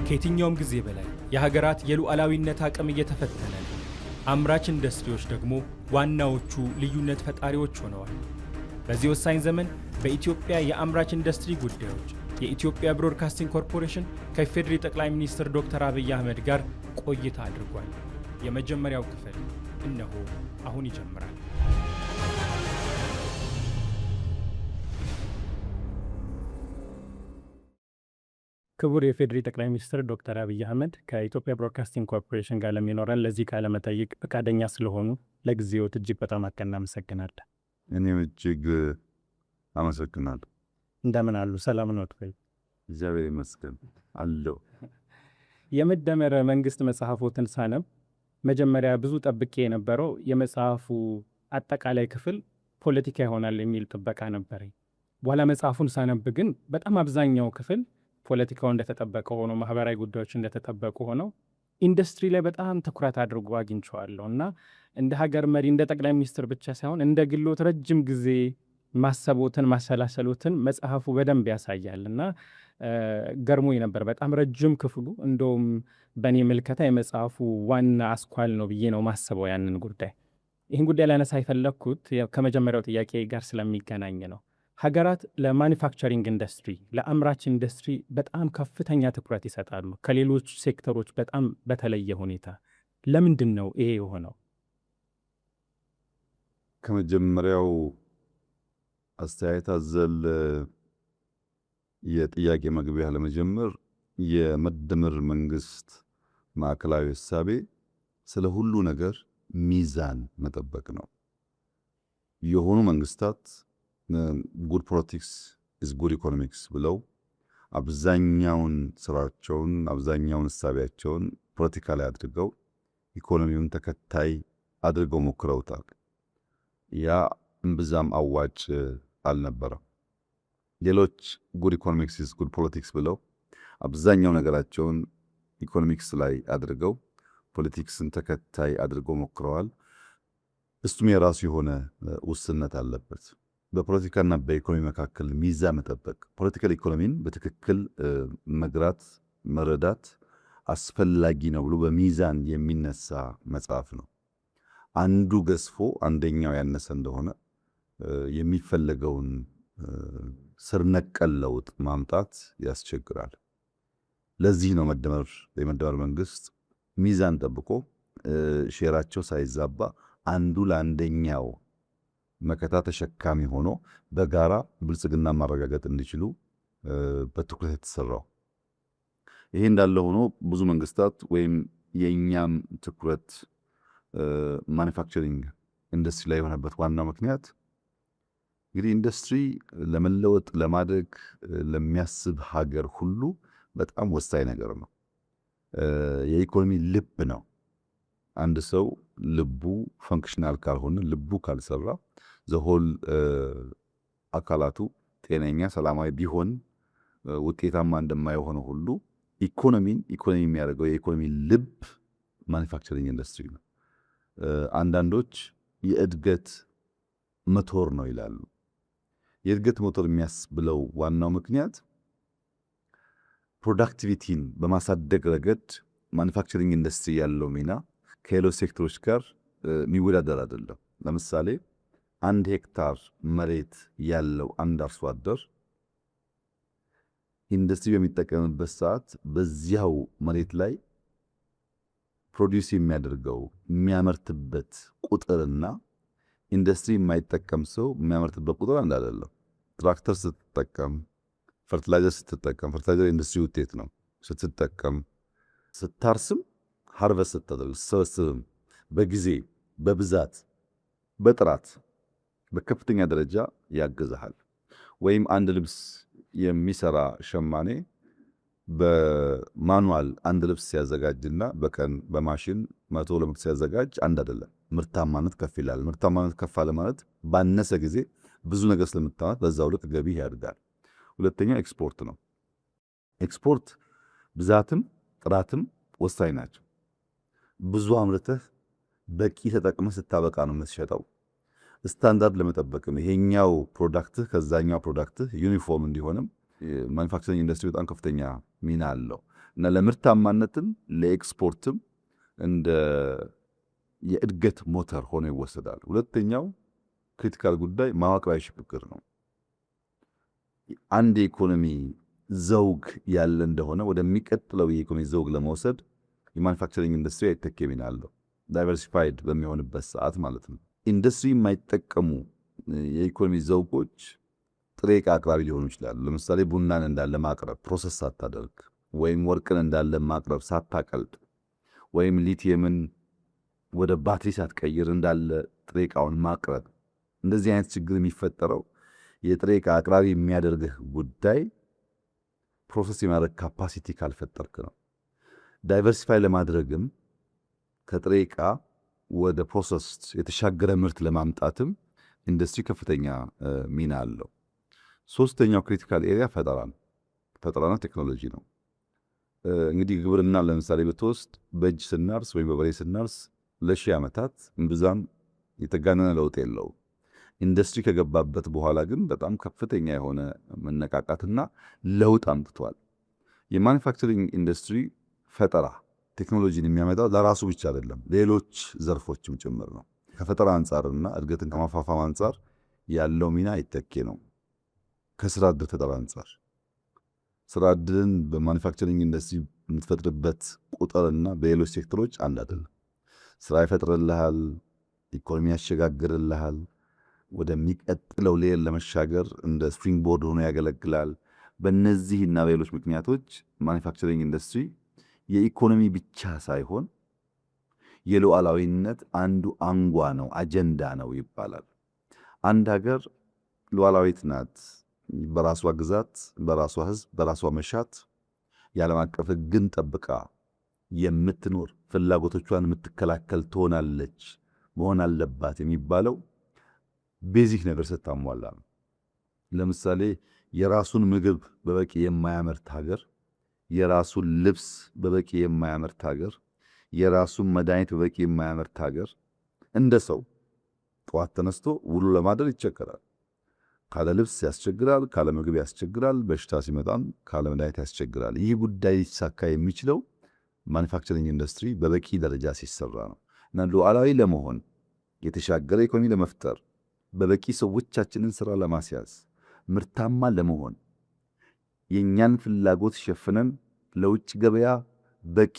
ከየትኛውም ጊዜ በላይ የሀገራት የሉዓላዊነት አቅም እየተፈተነ ነው። አምራች ኢንዱስትሪዎች ደግሞ ዋናዎቹ ልዩነት ፈጣሪዎች ሆነዋል። በዚህ ወሳኝ ዘመን በኢትዮጵያ የአምራች ኢንዱስትሪ ጉዳዮች የኢትዮጵያ ብሮድካስቲንግ ኮርፖሬሽን ከኢፌዴሪ ጠቅላይ ሚኒስትር ዶክተር አብይ አህመድ ጋር ቆይታ አድርጓል። የመጀመሪያው ክፍል እነሆ አሁን ይጀምራል። ክቡር የኢፌዴሪ ጠቅላይ ሚኒስትር ዶክተር አብይ አህመድ ከኢትዮጵያ ብሮድካስቲንግ ኮርፖሬሽን ጋር ለሚኖረን ለዚህ ቃለ መጠይቅ ፈቃደኛ ስለሆኑ ለጊዜዎት እጅግ በጣም እናመሰግናለን። እኔም እጅግ አመሰግናለሁ። እንደምን አሉ? ሰላም ነው? እግዚአብሔር ይመስገን አለው። የመደመር መንግስት መጽሐፎትን ሳነብ መጀመሪያ ብዙ ጠብቄ የነበረው የመጽሐፉ አጠቃላይ ክፍል ፖለቲካ ይሆናል የሚል ጥበቃ ነበረኝ። በኋላ መጽሐፉን ሳነብ ግን በጣም አብዛኛው ክፍል ፖለቲካው እንደተጠበቀ ሆኖ ማህበራዊ ጉዳዮች እንደተጠበቁ ሆነው ኢንዱስትሪ ላይ በጣም ትኩረት አድርጎ አግኝቼዋለሁ እና እንደ ሀገር መሪ እንደ ጠቅላይ ሚኒስትር ብቻ ሳይሆን እንደ ግሎት ረጅም ጊዜ ማሰቦትን ማሰላሰሎትን መጽሐፉ በደንብ ያሳያል እና ገርሞኝ ነበር በጣም ረጅም ክፍሉ። እንደውም በእኔ ምልከታ የመጽሐፉ ዋና አስኳል ነው ብዬ ነው ማስበው ያንን ጉዳይ። ይህን ጉዳይ ላነሳ የፈለግኩት ከመጀመሪያው ጥያቄ ጋር ስለሚገናኝ ነው። ሀገራት ለማኒፋክቸሪንግ ኢንዱስትሪ ለአምራች ኢንዱስትሪ በጣም ከፍተኛ ትኩረት ይሰጣሉ፣ ከሌሎች ሴክተሮች በጣም በተለየ ሁኔታ። ለምንድን ነው ይሄ የሆነው? ከመጀመሪያው አስተያየት አዘል የጥያቄ መግቢያ ለመጀመር የመደመር መንግስት ማዕከላዊ እሳቤ ስለ ሁሉ ነገር ሚዛን መጠበቅ ነው። የሆኑ መንግስታት ጉድ ፖለቲክስ ኢዝ ጉድ ኢኮኖሚክስ ብለው አብዛኛውን ስራቸውን አብዛኛውን እሳቤያቸውን ፖለቲካ ላይ አድርገው ኢኮኖሚውን ተከታይ አድርገው ሞክረውታል። ያ እምብዛም አዋጭ አልነበረም። ሌሎች ጉድ ኢኮኖሚክስ ኢዝ ጉድ ፖለቲክስ ብለው አብዛኛው ነገራቸውን ኢኮኖሚክስ ላይ አድርገው ፖለቲክስን ተከታይ አድርገው ሞክረዋል። እሱም የራሱ የሆነ ውስንነት አለበት። በፖለቲካና በኢኮኖሚ መካከል ሚዛን መጠበቅ፣ ፖለቲካል ኢኮኖሚን በትክክል መግራት መረዳት አስፈላጊ ነው ብሎ በሚዛን የሚነሳ መጽሐፍ ነው። አንዱ ገዝፎ አንደኛው ያነሰ እንደሆነ የሚፈለገውን ስር ነቀል ለውጥ ማምጣት ያስቸግራል። ለዚህ ነው የመደመር መንግስት ሚዛን ጠብቆ ሼራቸው ሳይዛባ አንዱ ለአንደኛው መከታ ተሸካሚ ሆኖ በጋራ ብልጽግና ማረጋገጥ እንዲችሉ በትኩረት የተሰራው። ይሄ እንዳለ ሆኖ ብዙ መንግስታት ወይም የኛም ትኩረት ማኒፋክቸሪንግ ኢንዱስትሪ ላይ የሆነበት ዋናው ምክንያት እንግዲህ ኢንዱስትሪ ለመለወጥ ለማደግ ለሚያስብ ሀገር ሁሉ በጣም ወሳኝ ነገር ነው። የኢኮኖሚ ልብ ነው። አንድ ሰው ልቡ ፈንክሽናል ካልሆነ ልቡ ካልሰራ ዘሆል አካላቱ ጤነኛ ሰላማዊ ቢሆን ውጤታማ እንደማይሆነ ሁሉ ኢኮኖሚ የሚያደርገው የኢኮኖሚ ልብ ማኒፋክቸሪንግ ኢንዱስትሪ ነው። አንዳንዶች የእድገት ሞተር ነው ይላሉ። የእድገት ሞተር የሚያስብለው ዋናው ምክንያት ፕሮዳክቲቪቲን በማሳደግ ረገድ ማኒፋክቸሪንግ ኢንዱስትሪ ያለው ሚና ከሌሎች ሴክተሮች ጋር የሚወዳደር አይደለም። ለምሳሌ 1 ሄክታር መሬት ያለው አንድ አርሶ አደር ኢንዱስትሪ በሚጠቀምበት ሰዓት በዚያው መሬት ላይ ፕሮዲዩስ የሚያደርገው የሚያመርትበት ቁጥርና ኢንዱስትሪ የማይጠቀም ሰው የሚያመርትበት ቁጥር አንድ አይደለም። ትራክተር ስትጠቀም፣ ፈርቲላይዘር ስትጠቀም፣ ፈርቲላይዘር ኢንዱስትሪ ውጤት ነው። ስትጠቀም፣ ስታርስም፣ ሃርቨስት ስታደርግ፣ ስትሰበስብም በጊዜ በብዛት በጥራት በከፍተኛ ደረጃ ያገዛሃል። ወይም አንድ ልብስ የሚሰራ ሸማኔ በማኑዋል አንድ ልብስ ሲያዘጋጅና በቀን በማሽን 100 ሲያዘጋጅ አንድ አይደለም። ምርታማነት ከፍ ይላል። ምርታማነት ከፍ አለ ማለት ባነሰ ጊዜ ብዙ ነገር ስለምታመርት በዛው ልክ ገቢ ያድጋል። ሁለተኛ ኤክስፖርት ነው። ኤክስፖርት ብዛትም ጥራትም ወሳኝ ናቸው። ብዙ አምርተህ በቂ ተጠቅመህ ስታበቃ ነው የምትሸጠው። ስታንዳርድ ለመጠበቅም ይሄኛው ፕሮዳክትህ ከዛኛው ፕሮዳክትህ ዩኒፎርም እንዲሆንም ማኒፋክቸሪንግ ኢንዱስትሪ በጣም ከፍተኛ ሚና አለው እና ለምርታማነትም ለኤክስፖርትም እንደ የእድገት ሞተር ሆኖ ይወሰዳል። ሁለተኛው ክሪቲካል ጉዳይ መዋቅራዊ ሽግግር ነው። አንድ የኢኮኖሚ ዘውግ ያለ እንደሆነ ወደሚቀጥለው የኢኮኖሚ ዘውግ ለመውሰድ የማኒፋክቸሪንግ ኢንዱስትሪ አይተኬ ሚና አለው። ዳይቨርሲፋይድ በሚሆንበት ሰዓት ማለት ነው። ኢንዱስትሪ የማይጠቀሙ የኢኮኖሚ ዘውጎች ጥሬ ዕቃ አቅራቢ ሊሆኑ ይችላሉ። ለምሳሌ ቡናን እንዳለ ማቅረብ ፕሮሰስ ሳታደርግ፣ ወይም ወርቅን እንዳለ ማቅረብ ሳታቀልጥ፣ ወይም ሊቲየምን ወደ ባትሪ ሳትቀይር እንዳለ ጥሬ ዕቃውን ማቅረብ። እንደዚህ አይነት ችግር የሚፈጠረው የጥሬ ዕቃ አቅራቢ የሚያደርግህ ጉዳይ ፕሮሰስ የማድረግ ካፓሲቲ ካልፈጠርክ ነው። ዳይቨርሲፋይ ለማድረግም ከጥሬ ዕቃ ወደ ፕሮሰስ የተሻገረ ምርት ለማምጣትም ኢንዱስትሪ ከፍተኛ ሚና አለው። ሶስተኛው ክሪቲካል ኤሪያ ፈጠራና ቴክኖሎጂ ነው። እንግዲህ ግብርና ለምሳሌ ብትወስድ በእጅ ስናርስ ወይም በበሬ ስናርስ ለሺህ ዓመታት እምብዛም የተጋነነ ለውጥ የለውም። ኢንዱስትሪ ከገባበት በኋላ ግን በጣም ከፍተኛ የሆነ መነቃቃትና ለውጥ አምጥቷል። የማኒፋክቸሪንግ ኢንዱስትሪ ፈጠራ ቴክኖሎጂን የሚያመጣው ለራሱ ብቻ አይደለም፣ ሌሎች ዘርፎችም ጭምር ነው። ከፈጠራ አንጻርና እድገትን ከማፋፋም አንጻር ያለው ሚና ይተኬ ነው። ከስራ ዕድል ፈጠራ አንጻር ስራ ዕድልን በማኒፋክቸሪንግ ኢንዱስትሪ የምትፈጥርበት ቁጥርና በሌሎች ሴክተሮች አንድ አይደለም። ስራ ይፈጥርልሃል፣ ኢኮኖሚ ያሸጋግርልሃል፣ ወደሚቀጥለው ሌየር ለመሻገር እንደ ስፕሪንግ ቦርድ ሆኖ ያገለግላል። በእነዚህና በሌሎች ምክንያቶች ማኒፋክቸሪንግ ኢንዱስትሪ የኢኮኖሚ ብቻ ሳይሆን የሉዓላዊነት አንዱ አንጓ ነው፣ አጀንዳ ነው ይባላል። አንድ ሀገር ሉዓላዊት ናት፣ በራሷ ግዛት፣ በራሷ ሕዝብ፣ በራሷ መሻት የዓለም አቀፍ ሕግን ጠብቃ የምትኖር ፍላጎቶቿን የምትከላከል ትሆናለች፣ መሆን አለባት የሚባለው ቤዚክ ነገር ስታሟላ ነው። ለምሳሌ የራሱን ምግብ በበቂ የማያመርት ሀገር፣ የራሱን ልብስ በበቂ የማያመርት ሀገር፣ የራሱን መድኃኒት በበቂ የማያመርት ሀገር እንደ ሰው ጠዋት ተነስቶ ውሎ ለማደር ይቸገራል። ካለ ልብስ ያስቸግራል፣ ካለ ምግብ ያስቸግራል፣ በሽታ ሲመጣም ካለ መድኃኒት ያስቸግራል። ይህ ጉዳይ ሊሳካ የሚችለው ማኒፋክቸሪንግ ኢንዱስትሪ በበቂ ደረጃ ሲሰራ ነው እና ሉዓላዊ ለመሆን የተሻገረ ኢኮኖሚ ለመፍጠር በበቂ ሰዎቻችንን ስራ ለማስያዝ ምርታማ ለመሆን የእኛን ፍላጎት ሸፍነን ለውጭ ገበያ በቂ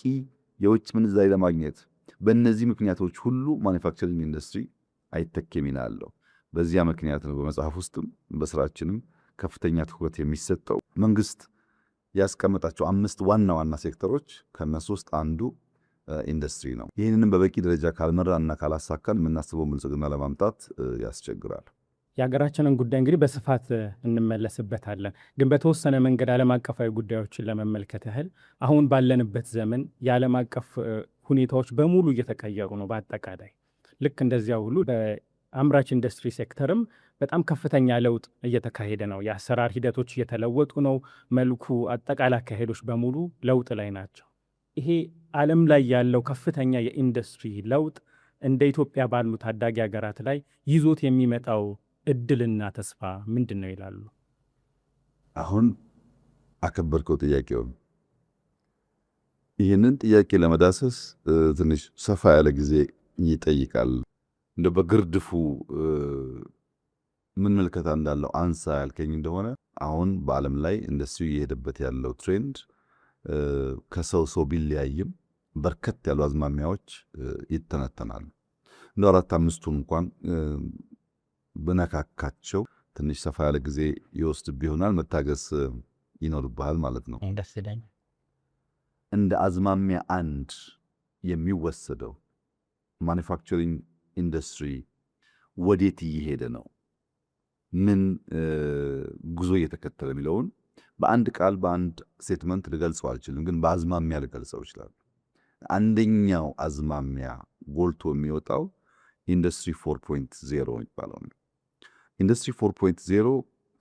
የውጭ ምንዛሪ ለማግኘት በእነዚህ ምክንያቶች ሁሉ ማኒፋክቸሪንግ ኢንዱስትሪ አይተኬ ሚና አለው። በዚያ ምክንያት ነው በመጽሐፍ ውስጥም በስራችንም ከፍተኛ ትኩረት የሚሰጠው። መንግስት ያስቀመጣቸው 5 ዋና ዋና ሴክተሮች ከነሱ ውስጥ አንዱ ኢንዱስትሪ ነው። ይህንንም በበቂ ደረጃ ካልመራና ካላሳካን የምናስበው ብልጽግና ለማምጣት ያስቸግራል። የሀገራችንን ጉዳይ እንግዲህ በስፋት እንመለስበታለን። ግን በተወሰነ መንገድ ዓለም አቀፋዊ ጉዳዮችን ለመመልከት ያህል አሁን ባለንበት ዘመን የዓለም አቀፍ ሁኔታዎች በሙሉ እየተቀየሩ ነው። በአጠቃላይ ልክ እንደዚያ ሁሉ በአምራች ኢንዱስትሪ ሴክተርም በጣም ከፍተኛ ለውጥ እየተካሄደ ነው። የአሰራር ሂደቶች እየተለወጡ ነው። መልኩ፣ አጠቃላይ አካሄዶች በሙሉ ለውጥ ላይ ናቸው። ይሄ ዓለም ላይ ያለው ከፍተኛ የኢንዱስትሪ ለውጥ እንደ ኢትዮጵያ ባሉ ታዳጊ ሀገራት ላይ ይዞት የሚመጣው እድልና ተስፋ ምንድን ነው ይላሉ? አሁን አከበርከው ጥያቄውን። ይህንን ጥያቄ ለመዳሰስ ትንሽ ሰፋ ያለ ጊዜ ይጠይቃል። እንደ በግርድፉ ምን ምልከታ እንዳለው አንሳ ያልከኝ እንደሆነ አሁን በዓለም ላይ ኢንዱስትሪ እየሄደበት ያለው ትሬንድ ከሰው ሰው ቢለያይም በርከት ያሉ አዝማሚያዎች ይተነተናሉ። እንደ 4-5ቱን እንኳን በነካካቸው ትንሽ ሰፋ ያለ ጊዜ ይወስድ ይሆናል። መታገስ ይኖርብሃል ማለት ነው። እንደ አዝማሚያ አንድ የሚወሰደው ማኒፋክቸሪንግ ኢንዱስትሪ ወዴት እየሄደ ነው፣ ምን ጉዞ እየተከተለ የሚለውን በአንድ ቃል በአንድ ስቴትመንት ልገልጸው አልችልም፣ ግን በአዝማሚያ ልገልጸው ይችላል። አንደኛው አዝማሚያ ጎልቶ የሚወጣው ኢንዱስትሪ 4.0 የሚባለው ነው። ኢንዱስትሪ 4.0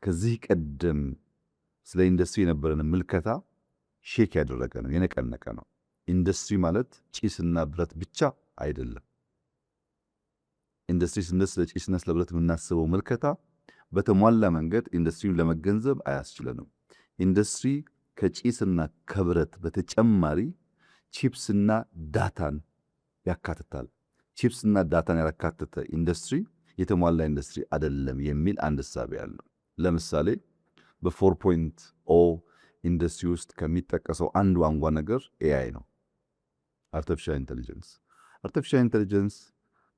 ከዚህ ቀደም ስለ ኢንዱስትሪ የነበረን ምልከታ ሼክ ያደረገ ነው፣ የነቀነቀ ነው። ኢንዱስትሪ ማለት ጭስና ብረት ብቻ አይደለም። ኢንዱስትሪ ስንል ስለ ጭስና ስለ ብረት የምናስበው ምልከታ በተሟላ መንገድ ኢንዱስትሪውን ለመገንዘብ አያስችለንም። ኢንዱስትሪ ከጭስና ከብረት በተጨማሪ ቺፕስና ዳታን ያካትታል። ቺፕስና ዳታን ያካተተ ኢንዱስትሪ የተሟላ ኢንዱስትሪ አይደለም የሚል አንድ እሳቤ አለው። ለምሳሌ በ4.0 ኢንዱስትሪ ውስጥ ከሚጠቀሰው አንዱ አንጓ ነገር ኤአይ ነው። አርቲፊሻል ኢንተለጀንስ። አርቲፊሻል ኢንተለጀንስ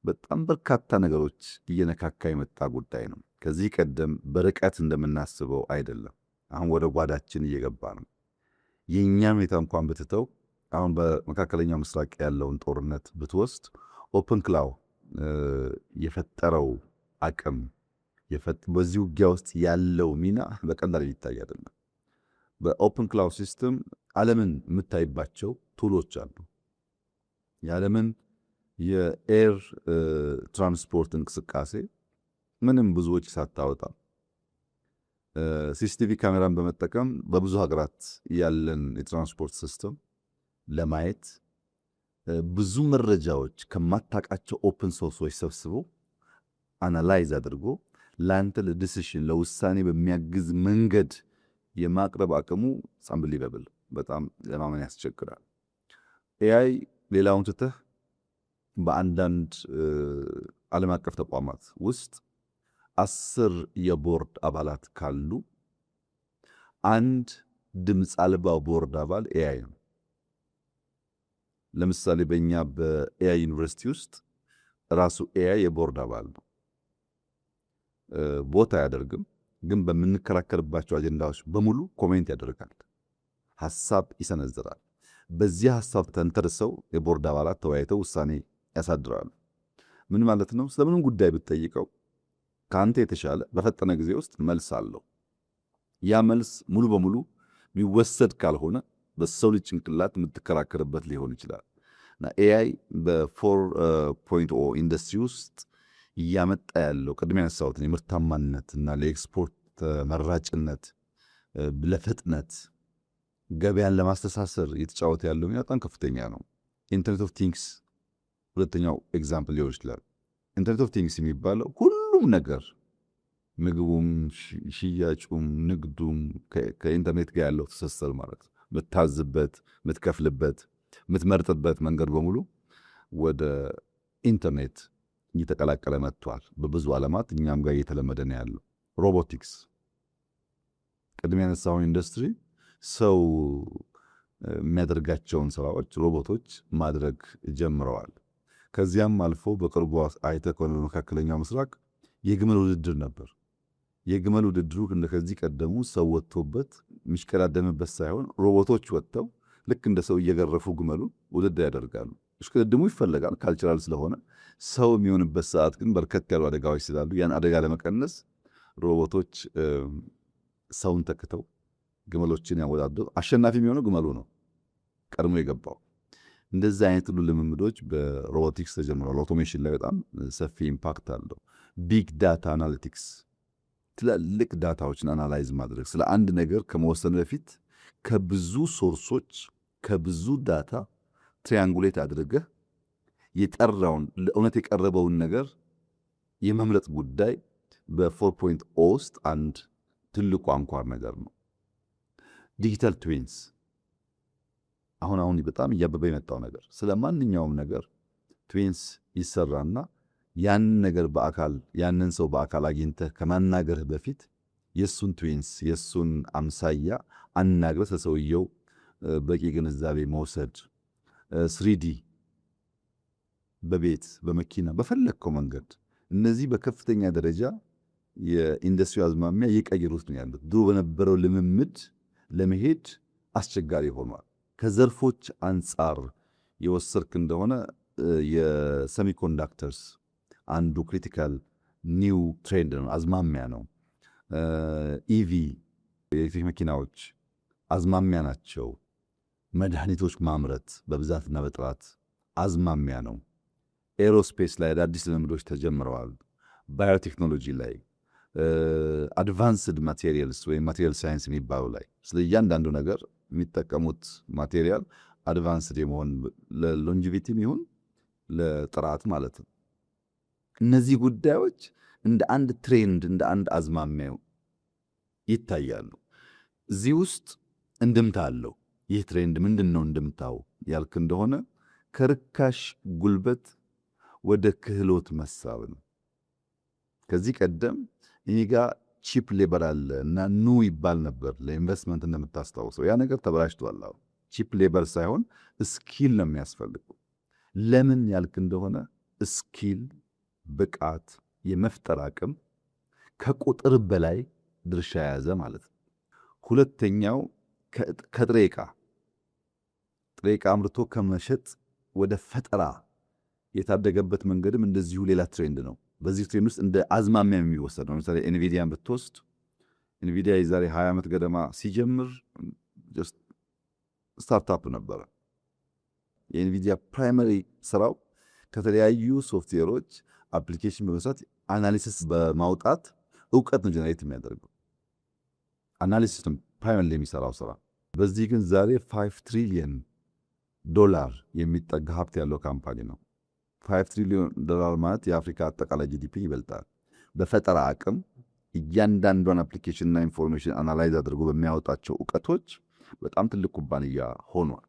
በጣም በርካታ ነገሮች እየነካካ የመጣ ጉዳይ ነው። ከዚህ ቀደም በርቀት እንደምናስበው አይደለም። አሁን ወደ ጓዳችን እየገባ ነው። የእኛን ሁኔታ እንኳን ብትተው አሁን በመካከለኛው ምስራቅ ያለውን ጦርነት ብትወስድ ኦፕን ክላው የፈጠረው አቅም በዚህ ውጊያ ውስጥ ያለው ሚና በቀላል ሊታይ አይደለም። በኦፕን ክላው ሲስተም ዓለምን የምታይባቸው ቱሎች አሉ። የዓለምን የኤር ትራንስፖርት እንቅስቃሴ ምንም ብዙዎች ሳታወጣ ሲሲቲቪ ካሜራን በመጠቀም በብዙ ሀገራት ያለን የትራንስፖርት ሲስተም ለማየት ብዙ መረጃዎች ከማታውቃቸው ኦፕን ሶርሶች ሰብስቦ አናላይዝ አድርጎ ለአንተ ለዲሲሽን ለውሳኔ በሚያግዝ መንገድ የማቅረብ አቅሙ አንቢሊቨብል በጣም ለማመን ያስቸግራል። ኤአይ ሌላውን ትተህ በአንዳንድ ዓለም አቀፍ ተቋማት ውስጥ 10 የቦርድ አባላት ካሉ አንድ ድምፅ አልባ ቦርድ አባል ኤአይ ነው። ለምሳሌ በእኛ በኤአይ ዩኒቨርሲቲ ውስጥ ራሱ ኤአይ የቦርድ አባል ነው። ቦታ አያደርግም፣ ግን በምንከራከርባቸው አጀንዳዎች በሙሉ ኮሜንት ያደርጋል፣ ሐሳብ ይሰነዝራል። በዚህ ሐሳብ ተንተርሰው የቦርድ አባላት ተወያይተው ውሳኔ ያሳድራሉ። ምን ማለት ነው? ስለምንም ጉዳይ ብትጠይቀው ከአንተ የተሻለ በፈጠነ ጊዜ ውስጥ መልስ አለው። ያ መልስ ሙሉ በሙሉ የሚወሰድ ካልሆነ በሰው ልጅ ጭንቅላት የምትከራከርበት ሊሆን ይችላል። እና ኤአይ በ4.0 ኢንዱስትሪ ውስጥ እያመጣ ያለው ቅድሚያ ያነሳሁትን የምርታማነት እና ለኤክስፖርት ተመራጭነት፣ ለፍጥነት ገበያን ለማስተሳሰር እየተጫወተ ያለው ሚና በጣም ከፍተኛ ነው። ኢንተርኔት ኦፍ ቲንግስ ሁለተኛው ኤግዛምፕል ሊሆን ይችላል። ኢንተርኔት ኦፍ ቲንግስ የሚባለው ሁሉም ነገር ምግቡም፣ ሽያጩም፣ ንግዱም ከኢንተርኔት ጋር ያለው ትስስር ማለት ነው። የምታዝበት፣ የምትከፍልበት፣ የምትመርጥበት መንገድ በሙሉ ወደ ኢንተርኔት እየተቀላቀለ መጥቷል። በብዙ ዓለማት እኛም ጋር እየተለመደ ነው ያለው። ሮቦቲክስ ቅድሚያ ያነሳውን ኢንዱስትሪ ሰው የሚያደርጋቸውን ስራዎች ሮቦቶች ማድረግ ጀምረዋል። ከዚያም አልፎ በቅርቡ አይተህ ከሆነ በመካከለኛው ምስራቅ የግመል ውድድር ነበር። የግመል ውድድሩ ከዚህ ቀደሙ ሰው ወጥቶበት የሚሽቀዳደምበት ሳይሆን ሮቦቶች ወጥተው ልክ እንደ ሰው እየገረፉ ግመሉ ውድድር ያደርጋሉ። እሽቅድድሙ ይፈለጋል ካልቸራል ስለሆነ። ሰው የሚሆንበት ሰዓት ግን በርከት ያሉ አደጋዎች ስላሉ ያን አደጋ ለመቀነስ ሮቦቶች ሰውን ተክተው ግመሎችን ያወዳደሩ። አሸናፊ የሚሆነው ግመሉ ነው ቀድሞ የገባው። እንደዚህ አይነት ሁሉ ልምምዶች በሮቦቲክስ ተጀምረዋል። አውቶሜሽን ላይ በጣም ሰፊ ኢምፓክት አለው። ቢግ ዳታ አናሊቲክስ፣ ትላልቅ ዳታዎችን አናላይዝ ማድረግ፣ ስለ አንድ ነገር ከመወሰን በፊት ከብዙ ሶርሶች ከብዙ ዳታ ትሪያንጉሌት አድርገህ የጠራውን ለእውነት የቀረበውን ነገር የመምረጥ ጉዳይ በ4.0 ውስጥ አንድ ትልቁ አንኳር ነገር ነው። ዲጂታል ትዊንስ አሁን በጣም እያበበ የመጣው ነገር። ስለ ማንኛውም ነገር ትዊንስ ይሰራና ያንን ነገር ያንን ሰው በአካል አግኝተህ ከማናገርህ በፊት የሱን ትዊንስ የሱን አምሳያ አናግረህ ስለሰውየው በቂ ግንዛቤ መውሰድ። 3D በቤት በመኪና በፈለግከው መንገድ እነዚህ በከፍተኛ ደረጃ የኢንዱስትሪ አዝማሚያ እየቀየሩት ነው ያሉት። ድሮ በነበረው ልምምድ ለመሄድ አስቸጋሪ ሆኗል። ከዘርፎች አንጻር የወሰድክ እንደሆነ የሴሚኮንዳክተርስ አንዱ ክሪቲካል ኒው ትሬንድ ነው፣ አዝማሚያ ነው። ኢቪ የኤሌክትሪክ መኪናዎች አዝማሚያ ናቸው። መድኃኒቶች ማምረት በብዛትና በጥራት አዝማሚያ ነው። ኤሮስፔስ ላይ አዳዲስ ልምምዶች ተጀምረዋል። ባዮቴክኖሎጂ ላይ፣ አድቫንስድ ማቴሪያልስ ወይም ማቴሪያል ሳይንስ የሚባሉ ላይ ስለ እያንዳንዱ ነገር የሚጠቀሙት ማቴሪያል አድቫንስድ የመሆን ለሎንጂቪቲም ይሁን ለጥራት ማለት ነው። እነዚህ ጉዳዮች እንደ አንድ ትሬንድ እንደ አንድ አዝማሚያ ይታያሉ። እዚህ ውስጥ እንድምታ አለው። ይህ ትሬንድ ምንድን ነው እንድምታው ያልክ እንደሆነ ከርካሽ ጉልበት ወደ ክህሎት መሳብ ነው። ከዚህ ቀደም እኔ ጋር ቺፕ ሌበር አለ እና ኑ ይባል ነበር ለኢንቨስትመንት እንደምታስታውሰው። ያ ነገር ተበላሽቷል። አሁን ቺፕ ሌበር ሳይሆን ስኪል ነው የሚያስፈልገው። ለምን ያልክ እንደሆነ ስኪል፣ ብቃት፣ የመፍጠር አቅም ከቁጥር በላይ ድርሻ የያዘ ማለት ነው። ሁለተኛው ከጥሬ ዕቃ አምርቶ ከመሸጥ ወደ ፈጠራ የታደገበት መንገድም እንደዚሁ ሌላ ትሬንድ ነው። በዚህ ትሬንድ ውስጥ እንደ አዝማሚያ የሚወሰድ ነው። ለምሳሌ ኤንቪዲያን ብትወስድ ኤንቪዲያ የዛሬ 20 ዓመት ገደማ ሲጀምር ጀስት ስታርታፕ ነበረ። የኤንቪዲያ ፕራይመሪ ስራው ከተለያዩ ሶፍትዌሮች አፕሊኬሽን በመስራት አናሊሲስ በማውጣት እውቀት ነው ጀነሬት የሚያደርገው። አናሊሲስ ነው ፕራይመሪ የሚሰራው ስራ። በዚህ ግን ዛሬ $5 ትሪሊየን የሚጠጋ ሀብት ያለው ካምፓኒ ነው። $5 ትሪሊየን ማለት የአፍሪካ አጠቃላይ ጂዲፒ ይበልጣል። በፈጠራ አቅም እያንዳንዷን አፕሊኬሽንና ኢንፎርሜሽን አናላይዝ አድርጎ በሚያወጣቸው እውቀቶች በጣም ትልቅ ኩባንያ ሆኗል።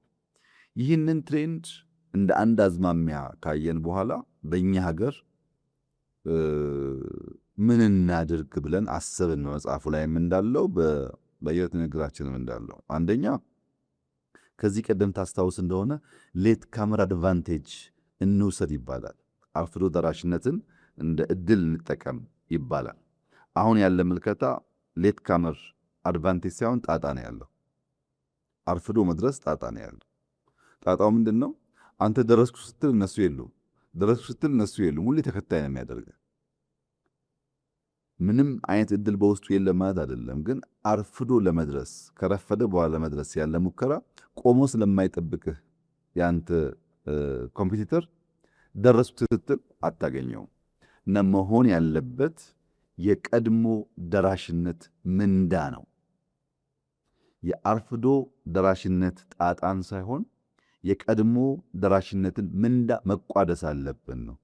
ይህንን ትሬንድ እንደ አንድ አዝማሚያ ካየን በኋላ በእኛ ሀገር ምን እናድርግ ብለን አሰብን። መጽሐፉ ላይም እንዳለው በየት ንግግራችንም እንዳለው አንደኛ ከዚህ ቀደም ታስታውስ እንደሆነ ሌት ካመር አድቫንቴጅ እንውሰድ ይባላል። አርፍዶ ደራሽነትን እንደ እድል እንጠቀም ይባላል። አሁን ያለ ምልከታ ሌት ካመር አድቫንቴጅ ሳይሆን ጣጣ ነው ያለው። አርፍዶ መድረስ ጣጣ ነው ያለው። ጣጣው ምንድን ነው? አንተ ደረስኩ ስትል እነሱ የሉም፣ ደረስኩ ስትል እነሱ የሉም። ሁሌ ተከታይ ነው የሚያደርገው። ምንም አይነት እድል በውስጡ የለም ማለት አይደለም፣ ግን አርፍዶ ለመድረስ ከረፈደ በኋላ ለመድረስ ያለ ሙከራ ቆሞ ስለማይጠብቅህ ያንተ ኮምፒቲተር ደረስኩ ስትል አታገኘውም። እና መሆን ያለበት የቀድሞ ደራሽነት ምንዳ ነው። የአርፍዶ ደራሽነት ጣጣን ሳይሆን የቀድሞ ደራሽነትን ምንዳ መቋደስ አለብን ነው።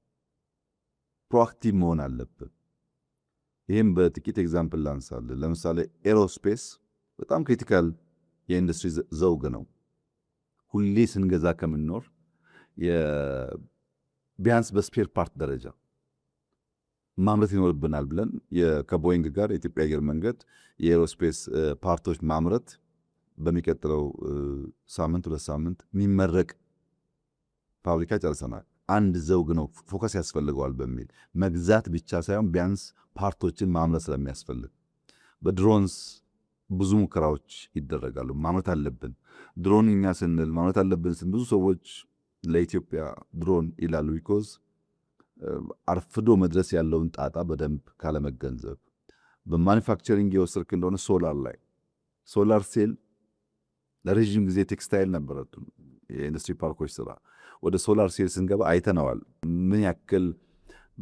ፕሮአክቲቭ መሆን አለብን። ይህም በጥቂት ኤግዛምፕል ላንሳለን። ለምሳሌ ኤሮስፔስ በጣም ክሪቲካል የኢንዱስትሪ ዘውግ ነው። ሁሌ ስንገዛ ከምንኖር ቢያንስ በስፔር ፓርት ደረጃ ማምረት ይኖርብናል ብለን ከቦይንግ ጋር የኢትዮጵያ አየር መንገድ የኤሮስፔስ ፓርቶች ማምረት በሚቀጥለው ሳምንት 2 ሳምንት የሚመረቅ ፋብሪካ ጨርሰናል። አንድ ዘውግ ነው ፎከስ ያስፈልገዋል በሚል መግዛት ብቻ ሳይሆን ቢያንስ ፓርቶችን ማምረት ስለሚያስፈልግ በድሮንስ ብዙ ሙከራዎች ይደረጋሉ። ማምረት አለብን ድሮን እኛ ስንል ማምረት አለብን ስንል ብዙ ሰዎች ለኢትዮጵያ ድሮን ይላሉ። ቢኮዝ አርፍዶ መድረስ ያለውን ጣጣ በደንብ ካለመገንዘብ። በማኒፋክቸሪንግ የወሰድክ እንደሆነ ሶላር ሴል ለረዥም ጊዜ ቴክስታይል ነበረ የኢንዱስትሪ ፓርኮች ስራ። ወደ ሶላር ሴል ስንገባ አይተነዋል ምን ያክል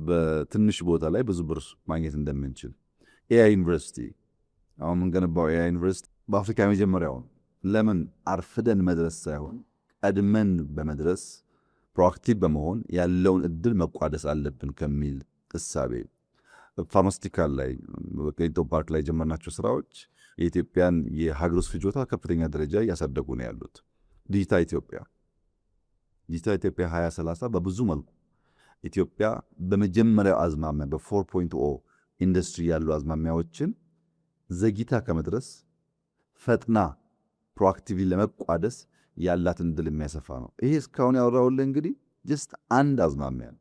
በትንሽ ቦታ ላይ ብዙ ብር ማግኘት እንደምንችል። ኤአይ ዩኒቨርሲቲ አሁን የምንገነባው ኤአይ ዩኒቨርሲቲ በአፍሪካ የመጀመሪያው ነው። ለምን? አርፍደን መድረስ ሳይሆን ቀድመን በመድረስ ፕሮአክቲቭ በመሆን ያለውን እድል መቋደስ አለብን ከሚል እሳቤ። ፋርማስቲካል ላይ በቅሊንጦ ፓርክ ላይ የጀመርናቸው ስራዎች የኢትዮጵያን የሀገር ውስጥ ፍጆታ ከፍተኛ ደረጃ እያሳደጉ ነው ያሉት። ዲጂታል ኢትዮጵያ 2030 በብዙ መልኩ ኢትዮጵያ በመጀመሪያው አዝማሚያ በ4.0 ኢንዱስትሪ ያሉ አዝማሚያዎችን ዘግይታ ከመድረስ ፈጥና ፕሮአክቲቭሊ ለመቋደስ ያላትን እድል የሚያሰፋ ነው። ይሄ እስካሁን ያወራሁልህ እንግዲህ ጀስት አንድ አዝማሚያ ነው።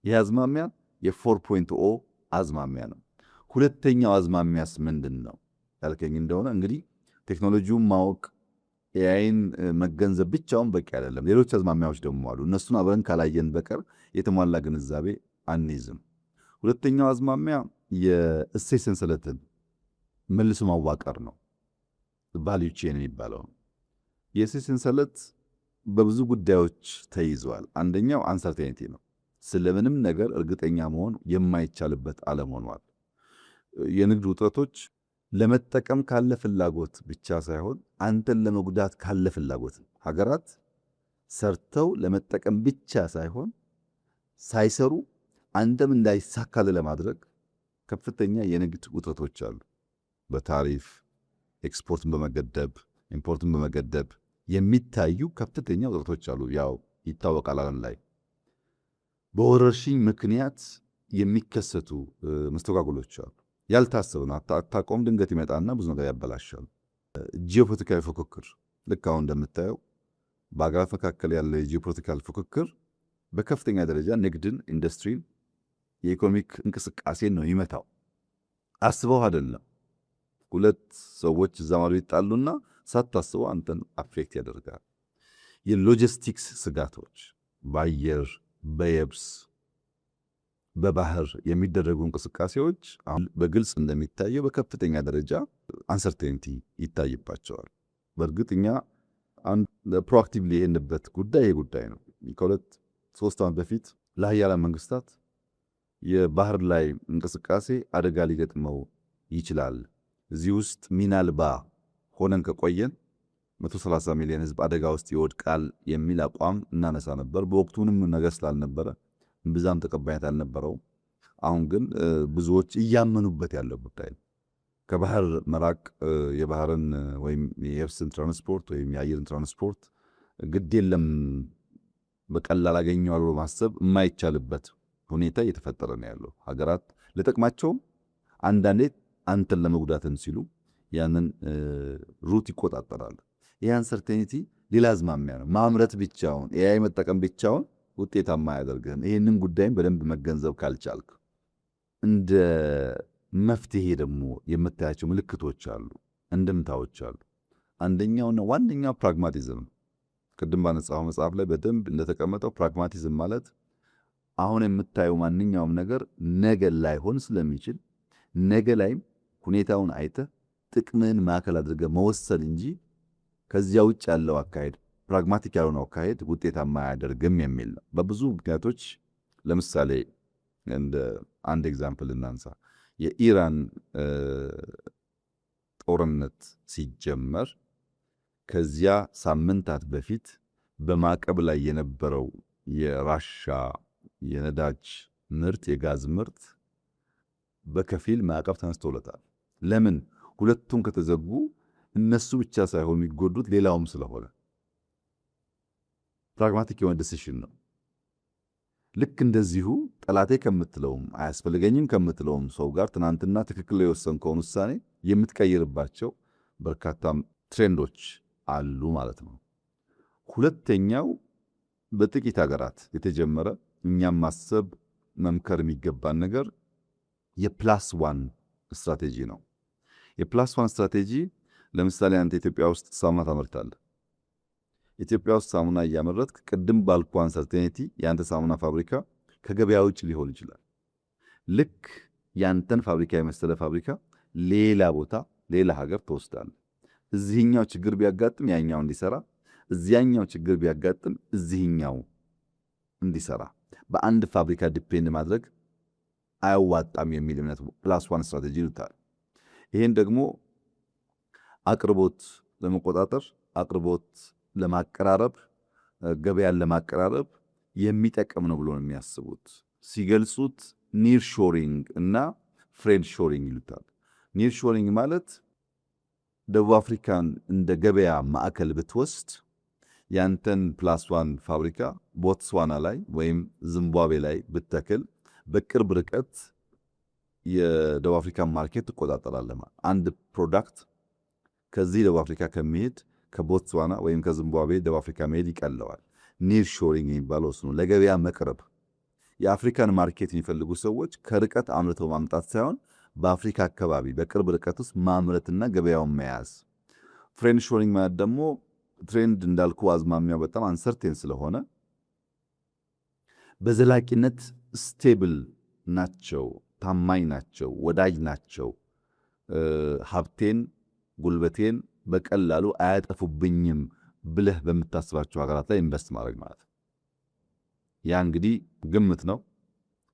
ይህ አዝማሚያ የ4.0 አዝማሚያ ነው። ሁለተኛው አዝማሚያስ ምንድን ነው ያልከኝ እንደሆነ እንግዲህ ቴክኖሎጂውን ማወቅ ኤአይን መገንዘብ ብቻውን በቂ አይደለም። ሌሎች አዝማሚያዎች ደግሞ አሉ። እነሱን አብረን ካላየን በቀር የተሟላ ግንዛቤ አንይዝም። ሁለተኛው አዝማሚያ የእሴት ሰንሰለትን መልሶ ማዋቀር ነው። ቫልዩ ቼን የሚባለው የእሴት ሰንሰለት በብዙ ጉዳዮች ተይዟል። አንደኛው አንሰርቴኒቲ ነው። ስለምንም ነገር እርግጠኛ መሆን የማይቻልበት ዓለም ሆኗል። የንግድ ውጥረቶች ለመጠቀም ካለ ፍላጎት ብቻ ሳይሆን አንተን ለመጉዳት ካለ ፍላጎት፣ ሀገራት ሰርተው ለመጠቀም ብቻ ሳይሆን ሳይሰሩ አንተም እንዳይሳካል ለማድረግ ከፍተኛ የንግድ ውጥረቶች አሉ። በታሪፍ ኤክስፖርትን በመገደብ ኢምፖርትን በመገደብ የሚታዩ ከፍተኛ ውጥረቶች አሉ። ያው ይታወቃል። ዓለም ላይ በወረርሽኝ ምክንያት የሚከሰቱ መስተጓጎሎች አሉ። ያልታሰቡ ነው። አታውቀውም። ድንገት ይመጣና ብዙ ነገር ያበላሻል። ጂኦፖለቲካዊ ፉክክር ልክ አሁን እንደምታየው በአገራት መካከል ያለ የጂኦፖለቲካል ፉክክር በከፍተኛ ደረጃ ንግድን፣ ኢንዱስትሪን፣ የኢኮኖሚክ እንቅስቃሴን ነው ይመታው። አስበው አይደለም። ሁለት ሰዎች እዛ ማዶ ይጣሉና ሳታስበው አንተን አፌክት ያደርጋል። የሎጂስቲክስ ስጋቶች በአየር በየብስ በባህር የሚደረጉ እንቅስቃሴዎች አሁን በግልጽ እንደሚታየው በከፍተኛ ደረጃ አንሰርቴኒቲ ይታይባቸዋል። በእርግጥ እኛ ፕሮአክቲቭሊ የሄንበት ጉዳይ ይሄ ጉዳይ ነው። ከ2-3 ዓመት በፊት ለሀያላን መንግስታት የባህር ላይ እንቅስቃሴ አደጋ ሊገጥመው ይችላል፣ እዚህ ውስጥ ሚና አልባ ሆነን ከቆየን 130 ሚሊዮን ህዝብ አደጋ ውስጥ ይወድቃል የሚል አቋም እናነሳ ነበር። በወቅቱንም ነገር ስላልነበረ ብዛም ተቀባይነት አልነበረውም። አሁን ግን ብዙዎች እያመኑበት ያለው ጉዳይ ነው። ከባህር መራቅ የባህርን ወይም የየብስን ትራንስፖርት ወይም የአየርን ትራንስፖርት ግድ የለም በቀላል አገኘዋል ብሎ ማሰብ የማይቻልበት ሁኔታ እየተፈጠረ ነው ያለው። ሀገራት ለጥቅማቸውም አንዳንዴ አንተን ለመጉዳትን ሲሉ ያንን ሩት ይቆጣጠራሉ። ይህ አንሰርቴኒቲ ሌላ አዝማሚያ ነው። ማምረት ብቻውን ኤአይ መጠቀም ብቻውን ውጤታማ አያደርግህም። ይህንን ጉዳይም በደንብ መገንዘብ ካልቻልክ እንደ መፍትሄ ደግሞ የምታያቸው ምልክቶች አሉ፣ እንድምታዎች አሉ። አንደኛውና ዋነኛው ፕራግማቲዝም ነው። ቅድም ባነጻው መጽሐፍ ላይ በደንብ እንደተቀመጠው ፕራግማቲዝም ማለት አሁን የምታየው ማንኛውም ነገር ነገ ላይሆን ስለሚችል ነገ ላይም ሁኔታውን አይተህ ጥቅምን ማዕከል አድርገህ መወሰን እንጂ ከዚያ ውጭ ያለው አካሄድ ፕራግማቲክ ያልሆነው አካሄድ ውጤታማ አያደርግም የሚል ነው። በብዙ ምክንያቶች ለምሳሌ እንደ አንድ ኤግዛምፕል እናንሳ። የኢራን ጦርነት ሲጀመር ከዚያ ሳምንታት በፊት በማዕቀብ ላይ የነበረው የራሻ የነዳጅ ምርት የጋዝ ምርት በከፊል ማዕቀብ ተነስቶለታል። ለምን? ሁለቱም ከተዘጉ እነሱ ብቻ ሳይሆን የሚጎዱት ሌላውም ስለሆነ ፕራግማቲክ የሆነ ዲሲሽን ነው። ልክ እንደዚሁ ጠላቴ ከምትለውም አያስፈልገኝም ከምትለውም ሰው ጋር ትናንትና ትክክል የወሰንከውን ውሳኔ የምትቀይርባቸው በርካታ ትሬንዶች አሉ ማለት ነው። ሁለተኛው በጥቂት ሀገራት የተጀመረ እኛም ማሰብ መምከር የሚገባን ነገር የፕላስ ዋን ስትራቴጂ ነው። የፕላስ ዋን ስትራቴጂ ለምሳሌ አንተ ኢትዮጵያ ውስጥ ሳሙና ታመርታለህ። ኢትዮጵያ ውስጥ ሳሙና እያመረትክ ቅድም ባልኩ አንሰርቴኒቲ የአንተ ሳሙና ፋብሪካ ከገበያ ውጭ ሊሆን ይችላል። ልክ ያንተን ፋብሪካ የመሰለ ፋብሪካ ሌላ ቦታ ሌላ ሀገር ትወስዳለህ። እዚህኛው ችግር ቢያጋጥም ያኛው እንዲሰራ፣ እዚያኛው ችግር ቢያጋጥም እዚህኛው እንዲሰራ፣ በአንድ ፋብሪካ ዲፔንድ ማድረግ አያዋጣም የሚል እምነት ፕላስ ዋን ስትራቴጂ ይሉታል። ይሄን ደግሞ አቅርቦት ለመቆጣጠር አቅርቦት ለማቀራረብ ገበያን ለማቀራረብ የሚጠቅም ነው ብሎ ነው የሚያስቡት። ሲገልጹት ኒር ሾሪንግ እና ፍሬንድ ሾሪንግ ይሉታል። ኒር ሾሪንግ ማለት ደቡብ አፍሪካን እንደ ገበያ ማዕከል ብትወስድ ያንተን ፕላስ ዋን ፋብሪካ ቦትስዋና ላይ ወይም ዚምባብዌ ላይ ብትተክል በቅርብ ርቀት የደቡብ አፍሪካን ማርኬት ትቆጣጠራለህ። አንድ ፕሮዳክት ከዚህ ደቡብ አፍሪካ ከሚሄድ ከቦትስዋና ወይም ከዚምባብዌ ደቡብ አፍሪካ መሄድ ይቀለዋል። ኒር ሾሪንግ የሚባለው እሱ ነው። ለገበያ መቅረብ። የአፍሪካን ማርኬት የሚፈልጉ ሰዎች ከርቀት አምርተው ማምጣት ሳይሆን በአፍሪካ አካባቢ በቅርብ ርቀት ውስጥ ማምረትና ገበያውን መያዝ። ፍሬንድ ሾሪንግ ማለት ደግሞ ትሬንድ እንዳልኩ አዝማሚያው በጣም አንሰርቴን ስለሆነ በዘላቂነት ስቴብል ናቸው፣ ታማኝ ናቸው፣ ወዳጅ ናቸው፣ ሀብቴን ጉልበቴን በቀላሉ አያጠፉብኝም ብለህ በምታስባቸው ሀገራት ላይ ኢንቨስት ማድረግ ማለት ነው። ያ እንግዲህ ግምት ነው።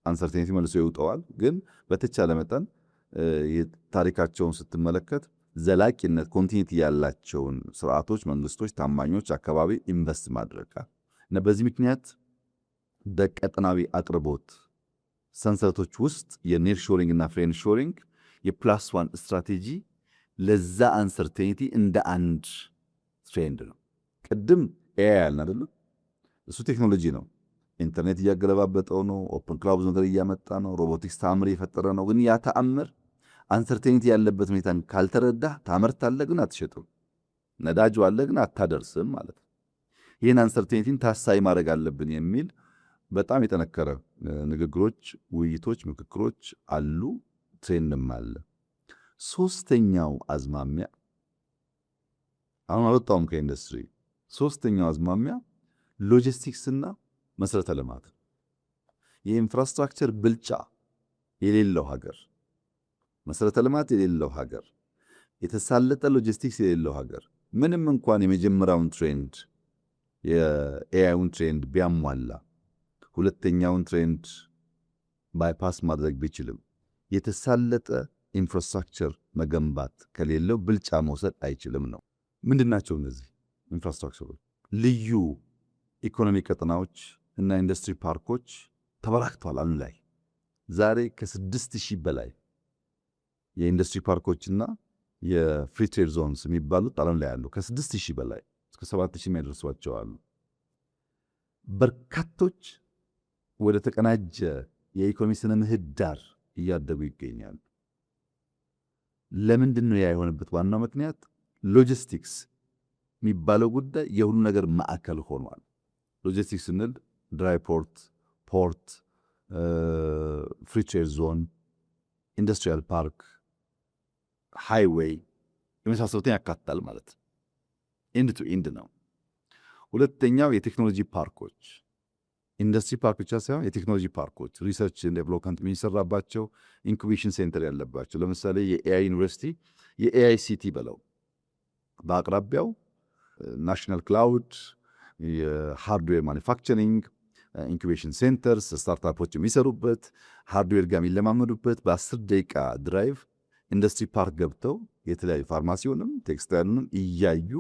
አንሰርቴኒቲ መልሶ ይውጠዋል። ግን በተቻለ መጠን ታሪካቸውን ስትመለከት ዘላቂነት ኮንቲኒቲ ያላቸውን ስርዓቶች፣ መንግስቶች፣ ታማኞች አካባቢ ኢንቨስት ማድረግ እና በዚህ ምክንያት በቀጠናዊ አቅርቦት ሰንሰለቶች ውስጥ የኒር ሾሪንግ እና ፍሬንድ ሾሪንግ የፕላስ ዋን ስትራቴጂ ለዛ አንሰርቴኒቲ እንደ አንድ ትሬንድ ነው። ቅድም ኤአይ ያልን አይደል? እሱ ቴክኖሎጂ ነው። ኢንተርኔት እያገለባበጠው ነው። ኦፕን ክላውድ ነገር እያመጣ ነው። ሮቦቲክስ ተአምር እየፈጠረ ነው። ግን ያ ተአምር አንሰርቴኒቲ ያለበት ሁኔታን ካልተረዳህ ታመርታለህ፣ ግን አትሸጥም። ነዳጁ አለ፣ ግን አታደርስም ማለት ነው። ይህን አንሰርቴኒቲን ታሳይ ማድረግ አለብን የሚል በጣም የጠነከረ ንግግሮች፣ ውይይቶች፣ ምክክሮች አሉ። ትሬንድም አለ። ሶስተኛው አዝማሚያ አሁን አልወጣውም ከኢንዱስትሪ። ሶስተኛው አዝማሚያ ሎጂስቲክስና መሰረተ ልማት። የኢንፍራስትራክቸር ብልጫ የሌለው ሀገር፣ መሰረተ ልማት የሌለው ሀገር፣ የተሳለጠ ሎጂስቲክስ የሌለው ሀገር ምንም እንኳን የመጀመሪያውን ትሬንድ የኤአይውን ትሬንድ ቢያሟላ ሁለተኛውን ትሬንድ ባይፓስ ማድረግ ቢችልም የተሳለጠ ኢንፍራስትራክቸር መገንባት ከሌለው ብልጫ መውሰድ አይችልም ነው። ምንድናቸው እነዚህ ኢንፍራስትራክቸሮች? ልዩ ኢኮኖሚ ቀጠናዎች እና ኢንዱስትሪ ፓርኮች ተበራክተዋል። አሁን ላይ ዛሬ ከ6000 በላይ የኢንዱስትሪ ፓርኮችና የፍሪ ትሬድ ዞንስ የሚባሉት ዓለም ላይ አሉ። ከ6000 በላይ እስከ 7000 የሚያደርሷቸው አሉ። በርካቶች ወደ ተቀናጀ የኢኮኖሚ ስነ ምህዳር እያደጉ ይገኛሉ። ለምንድን ነው ያ የሆነበት? ዋናው ምክንያት ሎጂስቲክስ የሚባለው ጉዳይ የሁሉ ነገር ማዕከል ሆኗል። ሎጂስቲክስ ስንል ድራይ ፖርት፣ ፖርት፣ ፍሪ ትሬድ ዞን፣ ኢንዱስትሪያል ፓርክ፣ ሃይዌይ የመሳሰሉትን ያካትታል ማለት ኢንድ ቱ ኢንድ ነው። ሁለተኛው የቴክኖሎጂ ፓርኮች፣ ኢንዱስትሪ ፓርክ ብቻ ሳይሆን የቴክኖሎጂ ፓርኮች ሪሰርች ዴቨሎፕመንት የሚሰራባቸው ኢንኩቤሽን ሴንተር ያለባቸው። ለምሳሌ የኤአይ ዩኒቨርሲቲ የኤአይ ሲቲ በለው በአቅራቢያው ናሽናል ክላውድ፣ የሃርድዌር ማኒፋክቸሪንግ ኢንኩቤሽን ሴንተርስ ስታርታፖች የሚሰሩበት ሃርድዌር ጋር የሚለማመዱበት በ10 ደቂቃ ድራይቭ ኢንዱስትሪ ፓርክ ገብተው የተለያዩ ፋርማሲውንም ቴክስታይሉንም እያዩ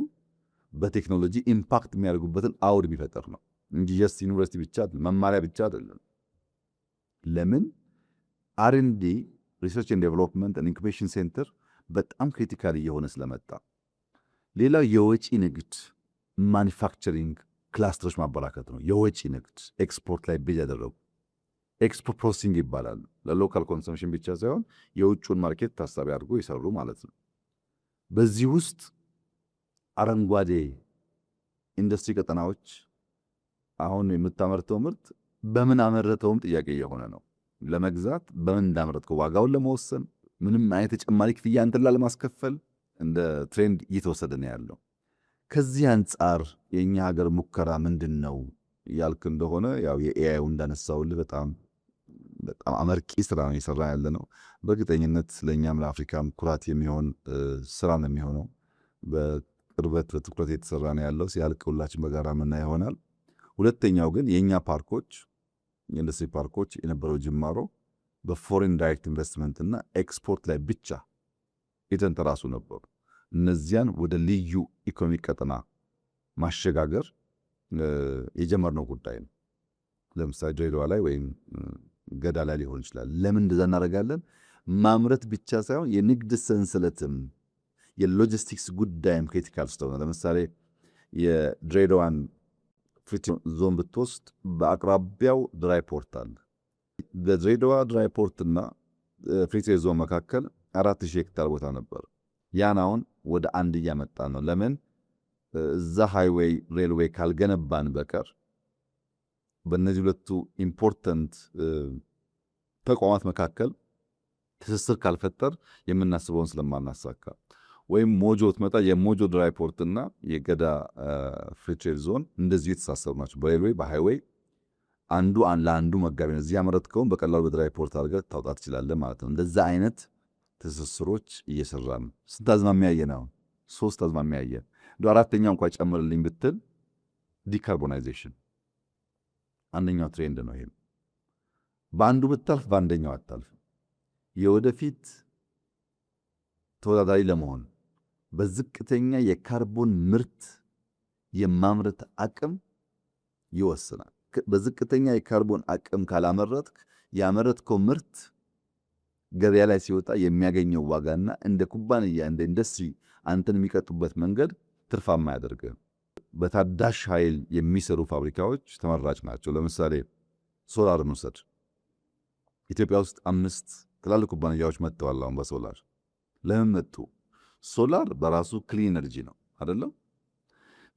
በቴክኖሎጂ ኢምፓክት የሚያደርጉበትን አውድ ቢፈጠር ነው እንጂ ጀስት ዩኒቨርሲቲ ብቻ መማሪያ ብቻ አይደለም። ለምን አር&ዲ ሪሰርች ኤንድ ዴቨሎፕመንት ኢንኩቤሽን ሴንተር በጣም ክሪቲካል እየሆነ ስለመጣ። ሌላው የወጪ ንግድ ማኒፋክቸሪንግ ክላስተሮች ማበራከት ነው። የወጪ ንግድ ኤክስፖርት ላይ ቤዝ ያደረጉ ኤክስፖርት ፕሮሰሲንግ ይባላል። ለሎካል ኮንሰምሽን ብቻ ሳይሆን የውጭውን ማርኬት ታሳቢ አድርጎ ይሰሩ ማለት ነው። በዚህ ውስጥ አረንጓዴ ኢንዱስትሪ ቀጠናዎች አሁን የምታመርተው ምርት በምን አመረተውም ጥያቄ የሆነ ነው። ለመግዛት በምን እንዳመረትከው ዋጋውን ለመወሰን ምንም አይነት ተጨማሪ ክፍያ እንትን ላለማስከፈል እንደ ትሬንድ እየተወሰደ ነው ያለው። ከዚህ አንጻር የኛ ሀገር ሙከራ ምንድን ነው ያልክ እንደሆነ ያው የኤአይው እንዳነሳውልህ በጣም አመርቂ ስራ ነው የሰራ ያለ ነው። በእርግጠኝነት ለእኛም ለአፍሪካም ኩራት የሚሆን ስራ ነው የሚሆነው። በቅርበት በትኩረት የተሰራ ነው ያለው። ሲያልቅ ሁላችን በጋራ ምና ይሆናል። ሁለተኛው ግን የእኛ ፓርኮች የኢንዱስትሪ ፓርኮች የነበረው ጅማሮ በፎሬን ዳይሬክት ኢንቨስትመንት እና ኤክስፖርት ላይ ብቻ የተንተራሱ ነበሩ። እነዚያን ወደ ልዩ ኢኮኖሚ ቀጠና ማሸጋገር የጀመርነው ጉዳይ ነው። ለምሳሌ ድሬዳዋ ላይ ወይም ገዳ ላይ ሊሆን ይችላል። ለምን እንደዛ እናደርጋለን? ማምረት ብቻ ሳይሆን የንግድ ሰንሰለትም የሎጂስቲክስ ጉዳይም ክሪቲካል ስለሆነ፣ ለምሳሌ የድሬዳዋን ፍሪ ዞን ብትወስድ በአቅራቢያው ድራይ ፖርት አለ። በድሬዳዋ ድራይ ፖርትና ፍሪ ትሬድ ዞን መካከል 4000 ሄክታር ቦታ ነበር። ያን አሁን ወደ አንድ እያመጣ ነው። ለምን? እዛ ሃይዌይ ሬልዌይ ካልገነባን በቀር በእነዚህ ሁለቱ ኢምፖርታንት ተቋማት መካከል ትስስር ካልፈጠር የምናስበውን ስለማናሳካ፣ ወይም ሞጆ ትመጣ የሞጆ ድራይ ፖርትና የገዳ ፍሪ ትሬድ ዞን እንደዚሁ የተሳሰሩ ናቸው። በሬልዌይ በሃይዌይ አንዱ ለአንዱ መጋቢ ነው። እዚህ ያመረትከውን በቀላሉ በድራይ ፖርት አድርገህ ታውጣት ትችላለህ ማለት ነው። እንደዛ አይነት ትስስሮች እየሰራ ነው። ስንት አዝማሚያ ያየን? አሁን 3 አዝማሚያ ያየን። እንደ አራተኛው እንኳን ጨምርልኝ ብትል ዲካርቦናይዜሽን አንደኛው ትሬንድ ነው። ይሄም በአንዱ ብታልፍ በአንደኛው አታልፍ። የወደፊት ተወዳዳሪ ለመሆን በዝቅተኛ የካርቦን ምርት የማምረት አቅም ይወስናል። በዝቅተኛ የካርቦን አቅም ካላመረትክ ያመረትከው ምርት ገበያ ላይ ሲወጣ የሚያገኘው ዋጋና እንደ ኩባንያ እንደ ኢንዱስትሪ አንተን የሚቀጡበት መንገድ ትርፋማ ያደርግህ። በታዳሽ ኃይል የሚሰሩ ፋብሪካዎች ተመራጭ ናቸው። ለምሳሌ ሶላርን ውሰድ። ኢትዮጵያ ውስጥ 5 ትላልቅ ኩባንያዎች መጥተዋል አሁን በሶላር። ለምን መጡ? ሶላር በራሱ ክሊን ኤነርጂ ነው አይደለም?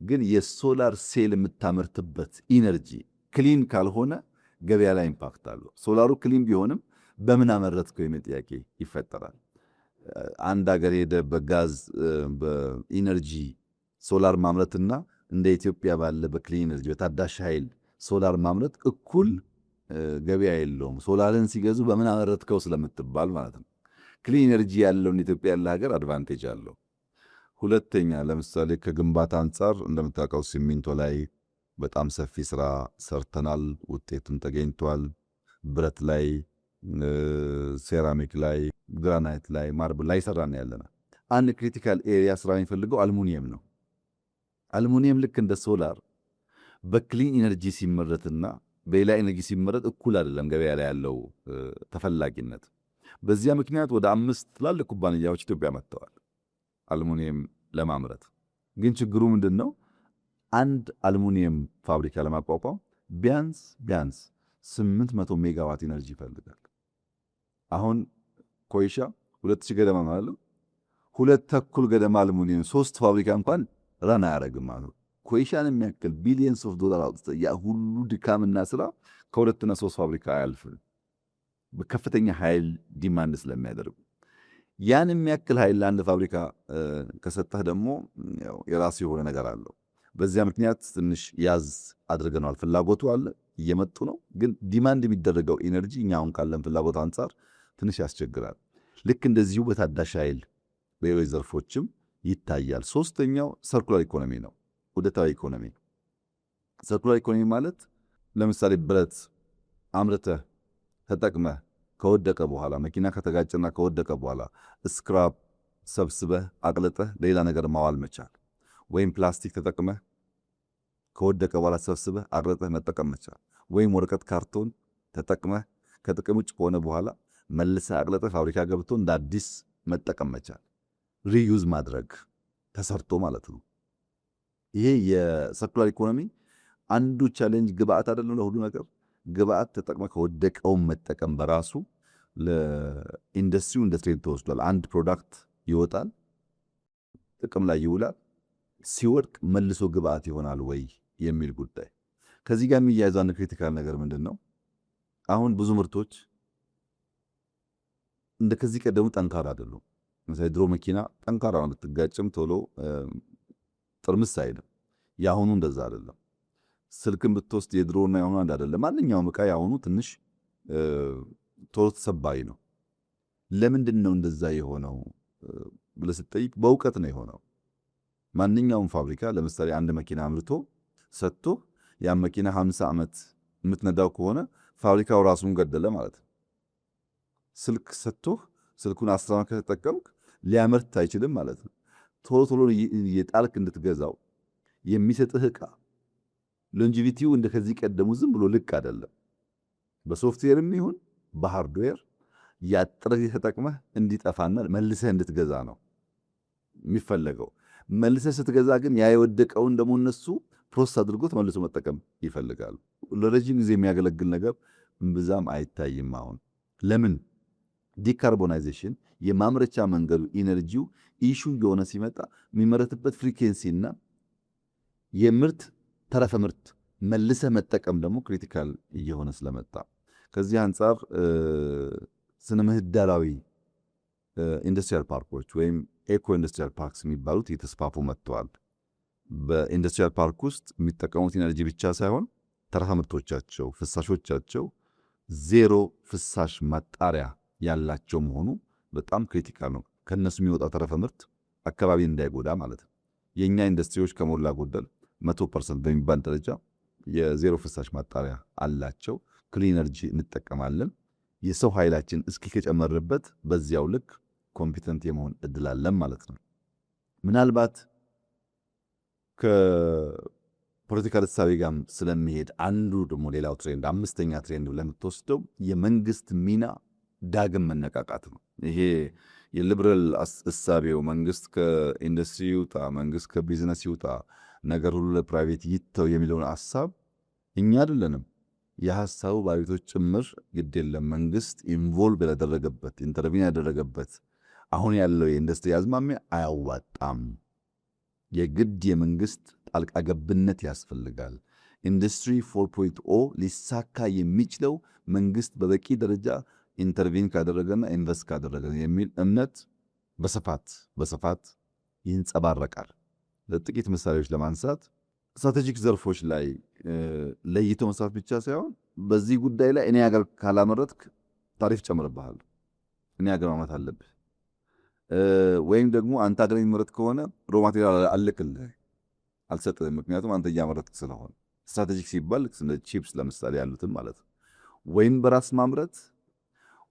ግን የሶላር ሴል የምታመርትበት ኢነርጂ ክሊን ካልሆነ ገበያ ላይ ኢምፓክት አለው። ሶላሩ ክሊን ቢሆንም በምን አመረትከው የሚል ጥያቄ ይፈጠራል። አንድ ሀገር ሄደ በጋዝ በኢነርጂ ሶላር ማምረትና እንደ ኢትዮጵያ ባለ በክሊን ኤነርጂ በታዳሽ ኃይል ሶላር ማምረት እኩል ገበያ የለውም። ሶላርን ሲገዙ በምን አመረትከው ስለምትባል ማለት ነው። ክሊን ኤነርጂ ያለውን ኢትዮጵያ ያለ ሀገር አድቫንቴጅ አለው። ሁለተኛ ለምሳሌ ከግንባታ አንጻር እንደምታውቀው ሲሚንቶ ላይ በጣም ሰፊ ስራ ሰርተናል፣ ውጤቱም ተገኝቷል። ብረት ላይ፣ ሴራሚክ ላይ፣ ግራናይት ላይ፣ ማርብል ላይ ሰራን ያለና አንድ ክሪቲካል ኤሪያ ስራ የሚፈልገው አልሙኒየም ነው። አልሙኒየም ልክ እንደ ሶላር በክሊን ኢነርጂ ሲመረትና በሌላ ኢነርጂ ሲመረት እኩል አይደለም ገበያ ላይ ያለው ተፈላጊነት። በዚያ ምክንያት ወደ 5 ትላልቅ ኩባንያዎች ኢትዮጵያ መጥተዋል አልሙኒየም ለማምረት። ግን ችግሩ ምንድነው? አንድ አልሙኒየም ፋብሪካ ለማቋቋም ቢያንስ 800 ሜጋዋት ኢነርጂ ይፈልጋል። አሁን ኮይሻ 2000 ገደማ ማለት 2.5 ገደማ አልሙኒየም 3 ፋብሪካ እንኳን ራና ያደርግም ማለት። ኮይሻን የሚያክል ቢሊየንስ ኦፍ ዶላር አውጥተህ ያ ሁሉ ድካምና ስራ ከ2 እና 3 ፋብሪካ አያልፍም፣ በከፍተኛ ኃይል ዲማንድ ስለሚያደርጉ። ያን የሚያክል ኃይል ለአንድ ፋብሪካ ከሰጠህ ደግሞ የራሱ የሆነ ነገር አለው። በዚያ ምክንያት ትንሽ ያዝ አድርገናል። ፍላጎቱ አለ፣ እየመጡ ነው። ግን ዲማንድ የሚደረገው ኢነርጂ እኛ አሁን ካለን ፍላጎት አንጻር ትንሽ ያስቸግራል። ልክ እንደዚሁ በታዳሽ ኃይል በሌሎች ዘርፎችም ይታያል። ሶስተኛው ሰርኩላር ኢኮኖሚ ነው፣ ውደታዊ ኢኮኖሚ። ሰርኩላር ኢኮኖሚ ማለት ለምሳሌ ብረት አምርተህ ተጠቅመህ ከወደቀ በኋላ መኪና ከተጋጨና ከወደቀ በኋላ ስክራፕ ሰብስበህ አቅልጠህ ሌላ ነገር ማዋል መቻል፣ ወይም ፕላስቲክ ተጠቅመህ ከወደቀ በኋላ ሰብስበህ አቅልጠህ መጠቀም መቻል፣ ወይም ወረቀት ካርቶን ተጠቅመህ ከጥቅም ውጭ ከሆነ በኋላ መልሰህ አቅልጠህ ፋብሪካ ገብቶ እንደ አዲስ መጠቀም መቻል፣ ሪዩዝ ማድረግ ተሰርቶ ማለት ነው። ይሄ የሰርኩላር ኢኮኖሚ አንዱ ቻሌንጅ ግብአት አይደለም ለሁሉ ነገር። ግብአት ተጠቅመህ ከወደቀውን መጠቀም በራሱ ለኢንዱስትሪው እንደ ትሬንድ ተወስዷል። አንድ ፕሮዳክት ይወጣል፣ ጥቅም ላይ ይውላል፣ ሲወድቅ መልሶ ግብአት ይሆናል ወይ የሚል ጉዳይ። ከዚህ ጋር የሚያያዘው አንድ ክሪቲካል ነገር ምንድን ነው? አሁን ብዙ ምርቶች እንደ ከዚህ ቀደሙ ጠንካራ አይደሉም። ለምሳሌ ድሮ መኪና ጠንካራ ነው፣ ብትጋጭም ቶሎ ጥርምስ አይልም። የአሁኑ እንደዛ አይደለም። ስልክን ብትወስድ የድሮና የአሁኑ አንድ አይደለም። ማንኛውም ዕቃ የአሁኑ ትንሽ ቶሎ ተሰባሪ ነው። ለምንድን ነው እንደዛ የሆነው ብለህ ስትጠይቅ በእውቀት ነው የሆነው። ማንኛውም ፋብሪካ ለምሳሌ አንድ መኪና አምርቶ ሰጥቶ ያን መኪና 50 ዓመት የምትነዳው ከሆነ ፋብሪካው ራሱን ገደለ ማለት ነው። ስልክ ሰጥቶህ ስልኩን 10 ዓመት ከተጠቀምክ ሊያመርት አይችልም ማለት ነው። ቶሎ ቶሎ የጣልክ እንድትገዛው የሚሰጥህ ዕቃ ሎንጂቪቲው እንደ ከዚህ ቀደሙ ዝም ብሎ ልክ አይደለም። በሶፍትዌርም ይሁን በሃርድዌር ያጥረህ ተጠቅመህ እንዲጠፋና መልሰህ እንድትገዛ ነው የሚፈለገው። መልሰህ ስትገዛ ግን ያ የወደቀውን ደግሞ እነሱ ፕሮሰስ አድርጎ ተመልሶ መጠቀም ይፈልጋሉ። ለረጅም ጊዜ የሚያገለግል ነገር ብዛም አይታይም። አሁን ለምን? ዲካርቦናይዜሽን የማምረቻ መንገዱ ኢነርጂው ኢሹ የሆነ ሲመጣ የሚመረትበት ፍሪኬንሲና የምርት ተረፈ ምርት መልሰህ መጠቀም ደግሞ ክሪቲካል እየሆነ ስለመጣ ከዚህ አንጻር ስነ ምህዳራዊ ኢንዱስትሪያል ፓርኮች ወይም ኤኮ ኢንዱስትሪያል ፓርክስ የሚባሉት እየተስፋፉ መጥተዋል። በኢንዱስትሪያል ፓርክ ውስጥ የሚጠቀሙት ኢነርጂ ብቻ ሳይሆን ተረፈ ምርቶቻቸው፣ ፍሳሾቻቸው ዜሮ ፍሳሽ ማጣሪያ ያላቸው መሆኑ በጣም ክሪቲካል ነው። ከነሱ የሚወጣው ተረፈ ምርት አካባቢ እንዳይጎዳ ማለት ነው። የኛ ኢንዱስትሪዎች ከሞላ ጎደል 100% በሚባል ደረጃ የዜሮ ፍሳሽ ማጣሪያ አላቸው። ክሊን ኤነርጂ እንጠቀማለን። የሰው ኃይላችን እስኪ ከጨመርበት በዚያው ልክ ኮምፒተንት የመሆን እድል አለን ማለት ነው። ምናልባት ከፖለቲካል እሳቤ ጋር ስለሚሄድ አንዱ ደግሞ ሌላው ትሬንድ 5ኛ ትሬንድ ለምትወስደው የመንግስት ሚና ዳግም መነቃቃት ነው። ይሄ የሊበራል እሳቤው መንግስት ከኢንዱስትሪ ይውጣ፣ መንግስት ከቢዝነስ ይውጣ፣ ነገር ሁሉ ለፕራይቬት ይተው የሚለውን ሐሳብ እኛ አይደለንም የሐሳቡ ባለቤቶች ጭምር ግድ የለም መንግስት ኢንቮልቭ ያደረገበት ኢንተርቪን ያደረገበት አሁን ያለው የኢንዱስትሪ አዝማሚያ አያዋጣም፣ የግድ የመንግስት ጣልቃ ገብነት ያስፈልጋል። ኢንዱስትሪ 4.0 ሊሳካ የሚችለው መንግስት በበቂ ደረጃ ኢንተርቪን ካደረገና ኢንቨስት ካደረገ የሚል እምነት በስፋት ይንጸባረቃል። ለጥቂት ምሳሌዎች ለማንሳት ስትራቴጂክ ዘርፎች ላይ ለይቶ መስራት ብቻ ሳይሆን በዚህ ጉዳይ ላይ እኔ ሀገር ካላመረትክ ታሪፍ ጨምርብሃል፣ እኔ ሀገር ማምረት አለብህ፣ ወይም ደግሞ አንተ ሀገር የሚመረት ከሆነ ሮ ማቴሪያል አልክልህ አልሰጥህም፣ ምክንያቱም አንተ እያመረትክ ስለሆነ። ስትራቴጂክ ሲባል እንደ ቺፕስ ለምሳሌ ያሉትን ማለት ነው። ወይም በራስ ማምረት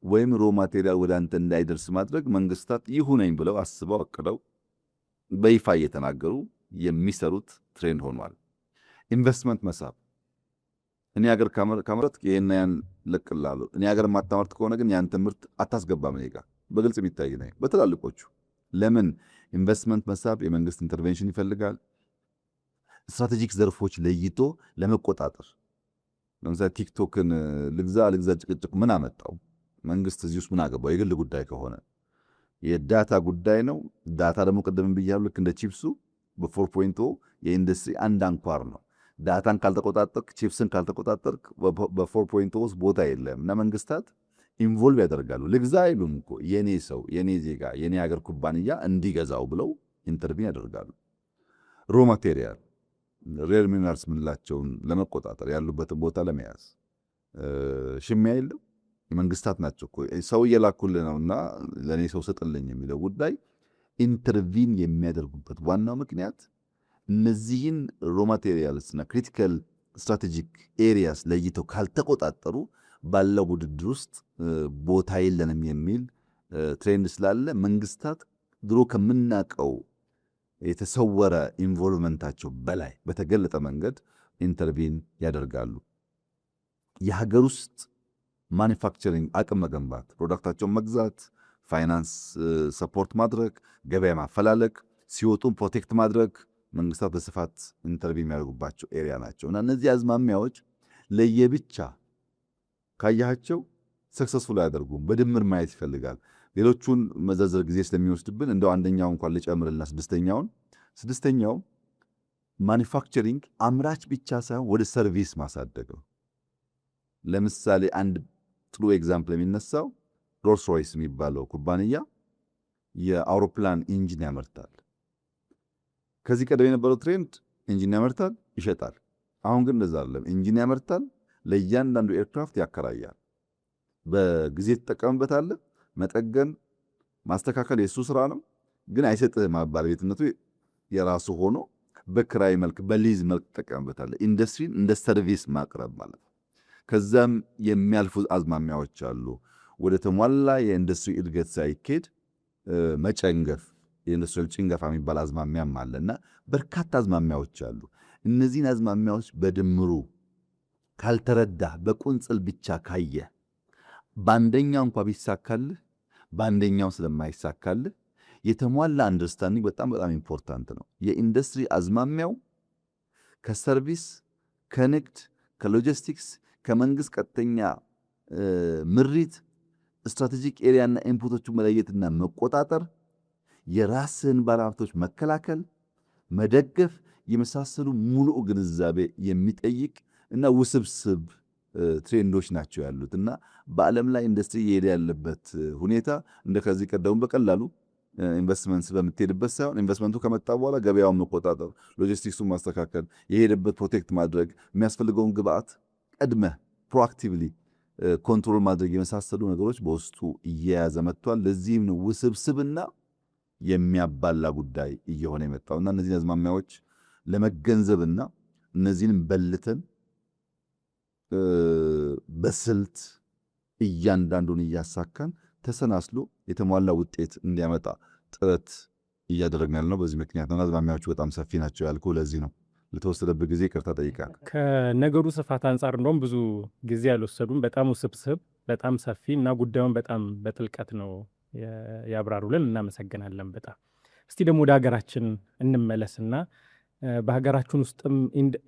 ወይም ሮ ማቴሪያል ወደ አንተ እንዳይደርስ ማድረግ መንግስታት ይሁነኝ ብለው አስበው አቅደው በይፋ እየተናገሩ የሚሰሩት ትሬንድ ሆኗል። ኢንቨስትመንት መሳብ፣ እኔ ሀገር ካመረትክ ይሄን ያን ለቅላለሁ፣ እኔ ሀገር ማታመርት ከሆነ ግን ያንተ ምርት አታስገባም እኔ ጋር፣ በግልጽ የሚታይ ነው። በትላልቆቹ ለምን ኢንቨስትመንት መሳብ የመንግስት ኢንተርቬንሽን ይፈልጋል። ስትራቴጂክ ዘርፎች ለይቶ ለመቆጣጠር ለምሳሌ ቲክቶክን ልግዛ ጭቅጭቅ ምን አመጣው? መንግስት እዚህ ውስጥ ምን አገባው? የግል ጉዳይ ከሆነ የዳታ ጉዳይ ነው። ዳታ ደግሞ ቅድም ብያለሁ፣ ልክ እንደ ቺፕሱ በ4.0 የኢንዱስትሪ አንድ አንኳር ነው። ዳታን ካልተቆጣጠርክ፣ ቺፕስን ካልተቆጣጠርክ በ4.0 ውስጥ ቦታ የለም እና መንግስታት ኢንቮልቭ ያደርጋሉ። ልግዛ አይሉም እኮ የኔ ሰው፣ የኔ ዜጋ፣ የኔ ሀገር ኩባንያ እንዲገዛው ብለው ኢንተርቪን ያደርጋሉ። ሮ ማቴሪያል ሬር ሚነራልስ ምንላቸውን ለመቆጣጠር ያሉበትን ቦታ ለመያዝ ሽሚያ የለም። መንግስታት ናቸው እኮ ሰው እየላኩልህ ነውና ለእኔ ሰው ስጥልኝ የሚለው ጉዳይ ኢንተርቪን የሚያደርጉበት ዋናው ምክንያት እነዚህን ሮ ማቴሪያልስና ክሪቲካል ስትራቴጂክ ኤሪያስ ለይተው ካልተቆጣጠሩ ባለው ውድድር ውስጥ ቦታ የለንም የሚል ትሬንድ ስላለ መንግስታት ድሮ ከምናቀው የተሰወረ ኢንቮልቭመንታቸው በላይ በተገለጠ መንገድ ኢንተርቪን ያደርጋሉ። የሀገር ውስጥ ማኒፋክቸሪንግ አቅም መገንባት፣ ፕሮዳክታቸውን መግዛት፣ ፋይናንስ ሰፖርት ማድረግ፣ ገበያ ማፈላለግ፣ ሲወጡን ፕሮቴክት ማድረግ መንግስታት በስፋት ኢንተርቪን የሚያደርጉባቸው ኤሪያ ናቸው እና እነዚህ አዝማሚያዎች ለየብቻ ካያቸው ሰክሰስፉል አያደርጉም። በድምር ማየት ይፈልጋል። ሌሎቹን መዘርዘር ጊዜ ስለሚወስድብን እንደው አንደኛው እንኳን ልጨምርልና ስድስተኛው ማኒፋክቸሪንግ አምራች ብቻ ሳይሆን ወደ ሰርቪስ ማሳደግ ነው። ለምሳሌ አንድ ጥሩ ኤግዛምፕል የሚነሳው ሮልስ ሮይስ የሚባለው ኩባንያ የአውሮፕላን ኢንጂን ያመርታል። ከዚህ ቀደም የነበረው ትሬንድ ኢንጂን ያመርታል፣ ይሸጣል። አሁን ግን እንደዛ አይደለም። ኢንጂን ያመርታል፣ ለእያንዳንዱ ኤርክራፍት ያከራያል። በጊዜ ትጠቀምበታለህ። መጠገን ማስተካከል የሱ ስራ ነው፣ ግን አይሰጥህም። ባለቤትነቱ የራሱ ሆኖ በክራይ መልክ በሊዝ መልክ ትጠቀምበታለህ። ኢንዱስትሪን እንደ ሰርቪስ ማቅረብ ማለት ነው። ከዛም የሚያልፉ አዝማሚያዎች አሉ። ወደ ተሟላ የኢንዱስትሪ እድገት ሳይኬድ መጨንገፍ፣ የኢንዱስትሪያል ጭንገፋ የሚባል አዝማሚያም አለና በርካታ አዝማሚያዎች አሉ። እነዚህን አዝማሚያዎች በድምሩ ካልተረዳህ፣ በቁንጽል ብቻ ካየህ በአንደኛው እንኳ ቢሳካልህ በአንደኛው ስለማይሳካልህ የተሟላ አንደርስታንዲንግ በጣም ኢምፖርታንት ነው። የኢንዱስትሪ አዝማሚያው ከሰርቪስ፣ ከንግድ፣ ከሎጂስቲክስ፣ ከመንግስት ቀጥተኛ ምሪት ስትራቴጂክ ኤሪያና ኢንፑቶቹ መለየትና መቆጣጠር፣ የራስን ባለሀብቶች መከላከል፣ መደገፍ የመሳሰሉ ሙሉ ግንዛቤ የሚጠይቅ እና ውስብስብ ትሬንዶች ናቸው ያሉት እና በዓለም ላይ ኢንዱስትሪ እየሄደ ያለበት ሁኔታ እንደ ከዚህ ቀደሙ በቀላሉ ኢንቨስትመንት በምትሄድበት ሳይሆን ኢንቨስትመንቱ ከመጣ በኋላ ገበያውን መቆጣጠር፣ ሎጂስቲክሱን ማስተካከል፣ የሄደበት ፕሮቴክት ማድረግ፣ የሚያስፈልገውን ግብአት ቀድመህ ፕሮአክቲቭሊ ኮንትሮል ማድረግ የመሳሰሉ ነገሮች በውስጡ እየያዘ መጥቷል። ለዚህም ነው ውስብስብና የሚያባላ ጉዳይ እየሆነ የመጣውና እነዚህን አዝማሚያዎች ለመገንዘብና እነዚህንም በልተን በስልት እያንዳንዱን እያሳካን ተሰናስሎ የተሟላ ውጤት እንዲያመጣ ጥረት እያደረግን ያለነው በዚህ ምክንያት ነው። አዝማሚያዎቹ በጣም ሰፊ ናቸው ያልኩህ ለዚህ ነው። ለተወሰደበት ጊዜ ይቅርታ ጠይቃለሁ። ከነገሩ ስፋት አንጻር እንደውም ብዙ ጊዜ አልወሰዱም። በጣም ውስብስብ በጣም ሰፊ እና ጉዳዩን በጣም በጥልቀት ነው ያብራሩልን። እናመሰግናለን በጣም። እስቲ ደግሞ ወደ ሀገራችን እንመለስና በሀገራችን ውስጥም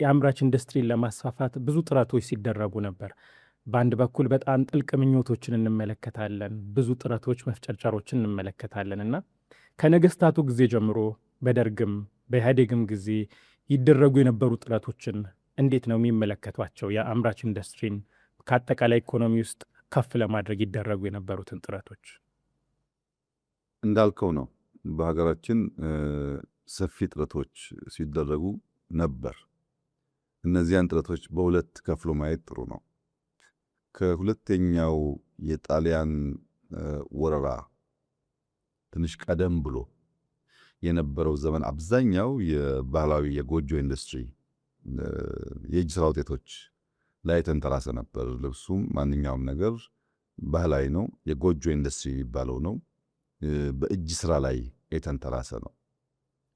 የአምራች ኢንዱስትሪን ለማስፋፋት ብዙ ጥረቶች ሲደረጉ ነበር። በአንድ በኩል በጣም ጥልቅ ምኞቶችን እንመለከታለን፣ ብዙ ጥረቶች መፍጨርጨሮችን እንመለከታለን እና ከነገስታቱ ጊዜ ጀምሮ በደርግም በኢህአዴግም ጊዜ ይደረጉ የነበሩ ጥረቶችን እንዴት ነው የሚመለከቷቸው? የአምራች ኢንዱስትሪን ከአጠቃላይ ኢኮኖሚ ውስጥ ከፍ ለማድረግ ይደረጉ የነበሩትን ጥረቶች እንዳልከው ነው። በሀገራችን ሰፊ ጥረቶች ሲደረጉ ነበር። እነዚያን ጥረቶች በሁለት ከፍሎ ማየት ጥሩ ነው። ከሁለተኛው የጣሊያን ወረራ ትንሽ ቀደም ብሎ የነበረው ዘመን አብዛኛው የባህላዊ የጎጆ ኢንዱስትሪ የእጅ ስራ ውጤቶች ላይ ተንተራሰ ነበር። ልብሱም ማንኛውም ነገር ባህላዊ ነው። የጎጆ ኢንዱስትሪ የሚባለው ነው። በእጅ ስራ ላይ የተንተራሰ ነው።